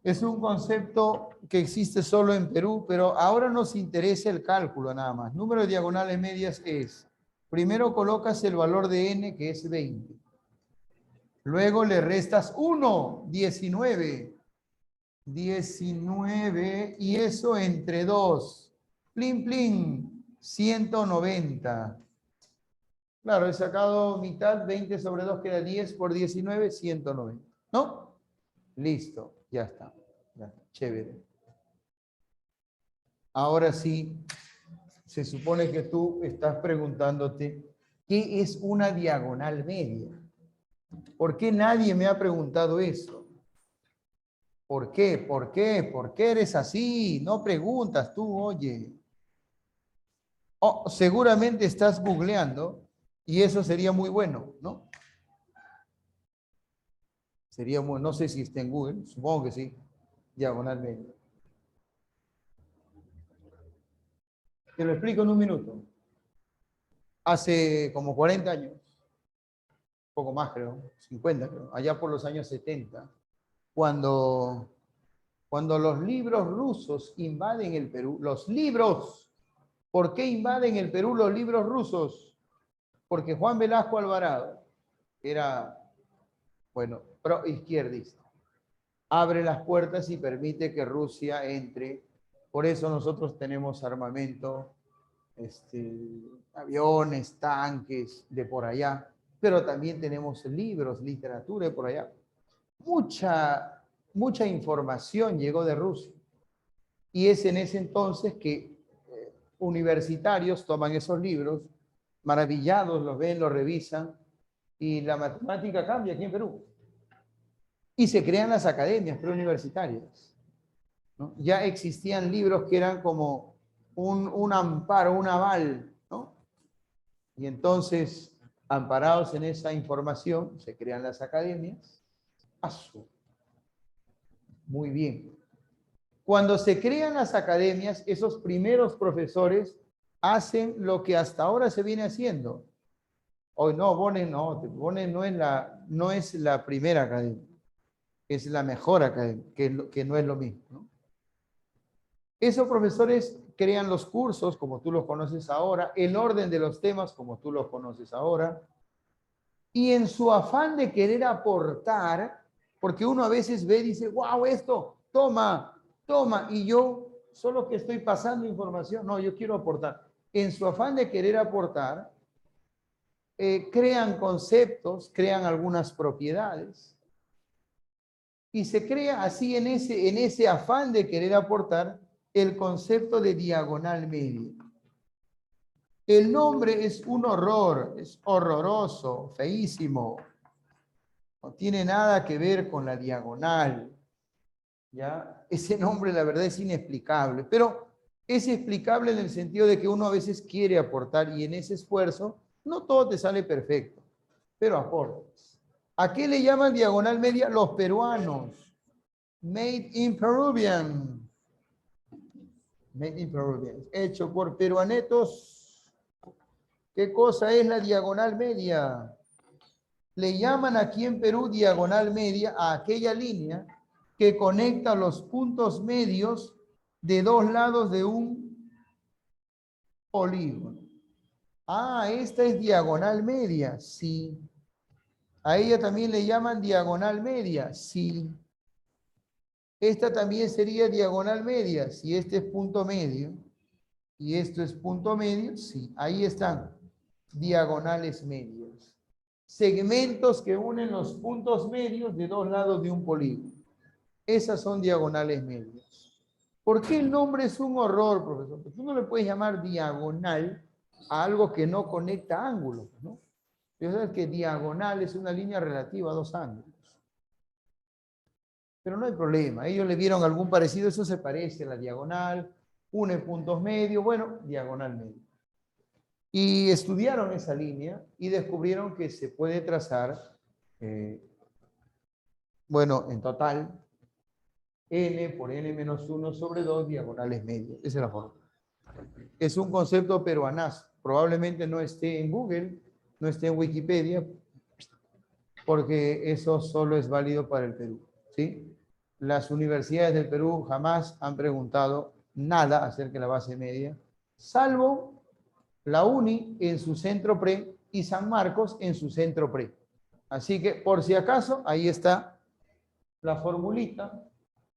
Es un concepto que existe solo en Perú, pero ahora nos interesa el cálculo nada más. Número de diagonales medias es, primero colocas el valor de n, que es 20. Luego le restas 1, 19. 19, y eso entre 2. Plin, plin, 190. Claro, he sacado mitad, 20 sobre 2 queda 10 por 19, 190. ¿No? Listo, ya está. Ya está. Chévere. Ahora sí, se supone que tú estás preguntándote, ¿qué es una diagonal media? ¿Por qué nadie me ha preguntado eso? ¿Por qué? ¿Por qué? ¿Por qué eres así? No preguntas tú, oye. Oh, seguramente estás googleando y eso sería muy bueno, ¿no? Sería muy, no sé si está en Google, supongo que sí, diagonal media. Te lo explico en un minuto. Hace como 40 años, poco más creo, 50 creo, allá por los años 70, cuando los libros rusos invaden el Perú, los libros, ¿por qué invaden el Perú los libros rusos? Porque Juan Velasco Alvarado era, bueno, pro-izquierdista. Abre las puertas y permite que Rusia entre. Por eso nosotros tenemos armamento, aviones, tanques de por allá, pero también tenemos libros, literatura de por allá. Mucha información llegó de Rusia. Y es en ese entonces que universitarios toman esos libros, maravillados, los ven, los revisan, y la matemática cambia aquí en Perú. Y se crean las academias preuniversitarias, ¿no? Ya existían libros que eran como un amparo, un aval, ¿no? Y entonces, amparados en esa información, se crean las academias. ¡Asu! Muy bien. Cuando se crean las academias, esos primeros profesores hacen lo que hasta ahora se viene haciendo. Hoy no, Bonen no es la primera academia, es la mejor academia, que no es lo mismo, ¿no? Esos profesores crean los cursos como tú los conoces ahora, el orden de los temas como tú los conoces ahora, y en su afán de querer aportar, porque uno a veces ve y dice, wow, esto, toma, y yo solo que estoy pasando información, no, yo quiero aportar. En su afán de querer aportar, crean conceptos, crean algunas propiedades, y se crea así en ese afán de querer aportar el concepto de diagonal media. El nombre es un horror, es horroroso, feísimo. No tiene nada que ver con la diagonal. ¿Ya? Ese nombre, la verdad, es inexplicable, pero es explicable en el sentido de que uno a veces quiere aportar y en ese esfuerzo no todo te sale perfecto, pero aportas. ¿A qué le llaman diagonal media? Los peruanos. Made in Peruvian. Made in Peruvian. Hecho por peruanetos. ¿Qué cosa es la diagonal media? Le llaman aquí en Perú diagonal media a aquella línea que conecta los puntos medios de dos lados de un polígono. Ah, esta es diagonal media, sí. A ella también le llaman diagonal media, sí. Esta también sería diagonal media, si este es punto medio y esto es punto medio, sí. Ahí están, diagonales medios. segmentos que unen los puntos medios de dos lados de un polígono. Esas son diagonales medias. ¿Por qué el nombre es un horror, profesor? Porque tú no le puedes llamar diagonal a algo que no conecta ángulos, ¿no? Yo sé que diagonal es una línea relativa a dos ángulos. Pero no hay problema. Ellos le vieron algún parecido, eso se parece a la diagonal, une puntos medios, bueno, diagonal medio. Y estudiaron esa línea y descubrieron que se puede trazar, bueno, en total, n por n menos 1 sobre 2 diagonales medios. Esa es la forma. Es un concepto peruanazo. Probablemente no esté en Google, no esté en Wikipedia, porque eso solo es válido para el Perú, ¿sí? Las universidades del Perú jamás han preguntado nada acerca de la base media, salvo la UNI en su centro pre y San Marcos en su centro pre. Así que, por si acaso, ahí está la formulita,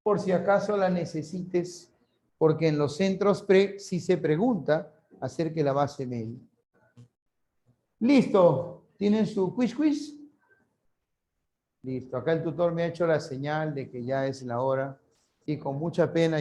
por si acaso la necesites, porque en los centros pre sí se pregunta acerca de la base media. Listo, ¿tienen su quiz? Listo, acá el tutor me ha hecho la señal de que ya es la hora y con mucha pena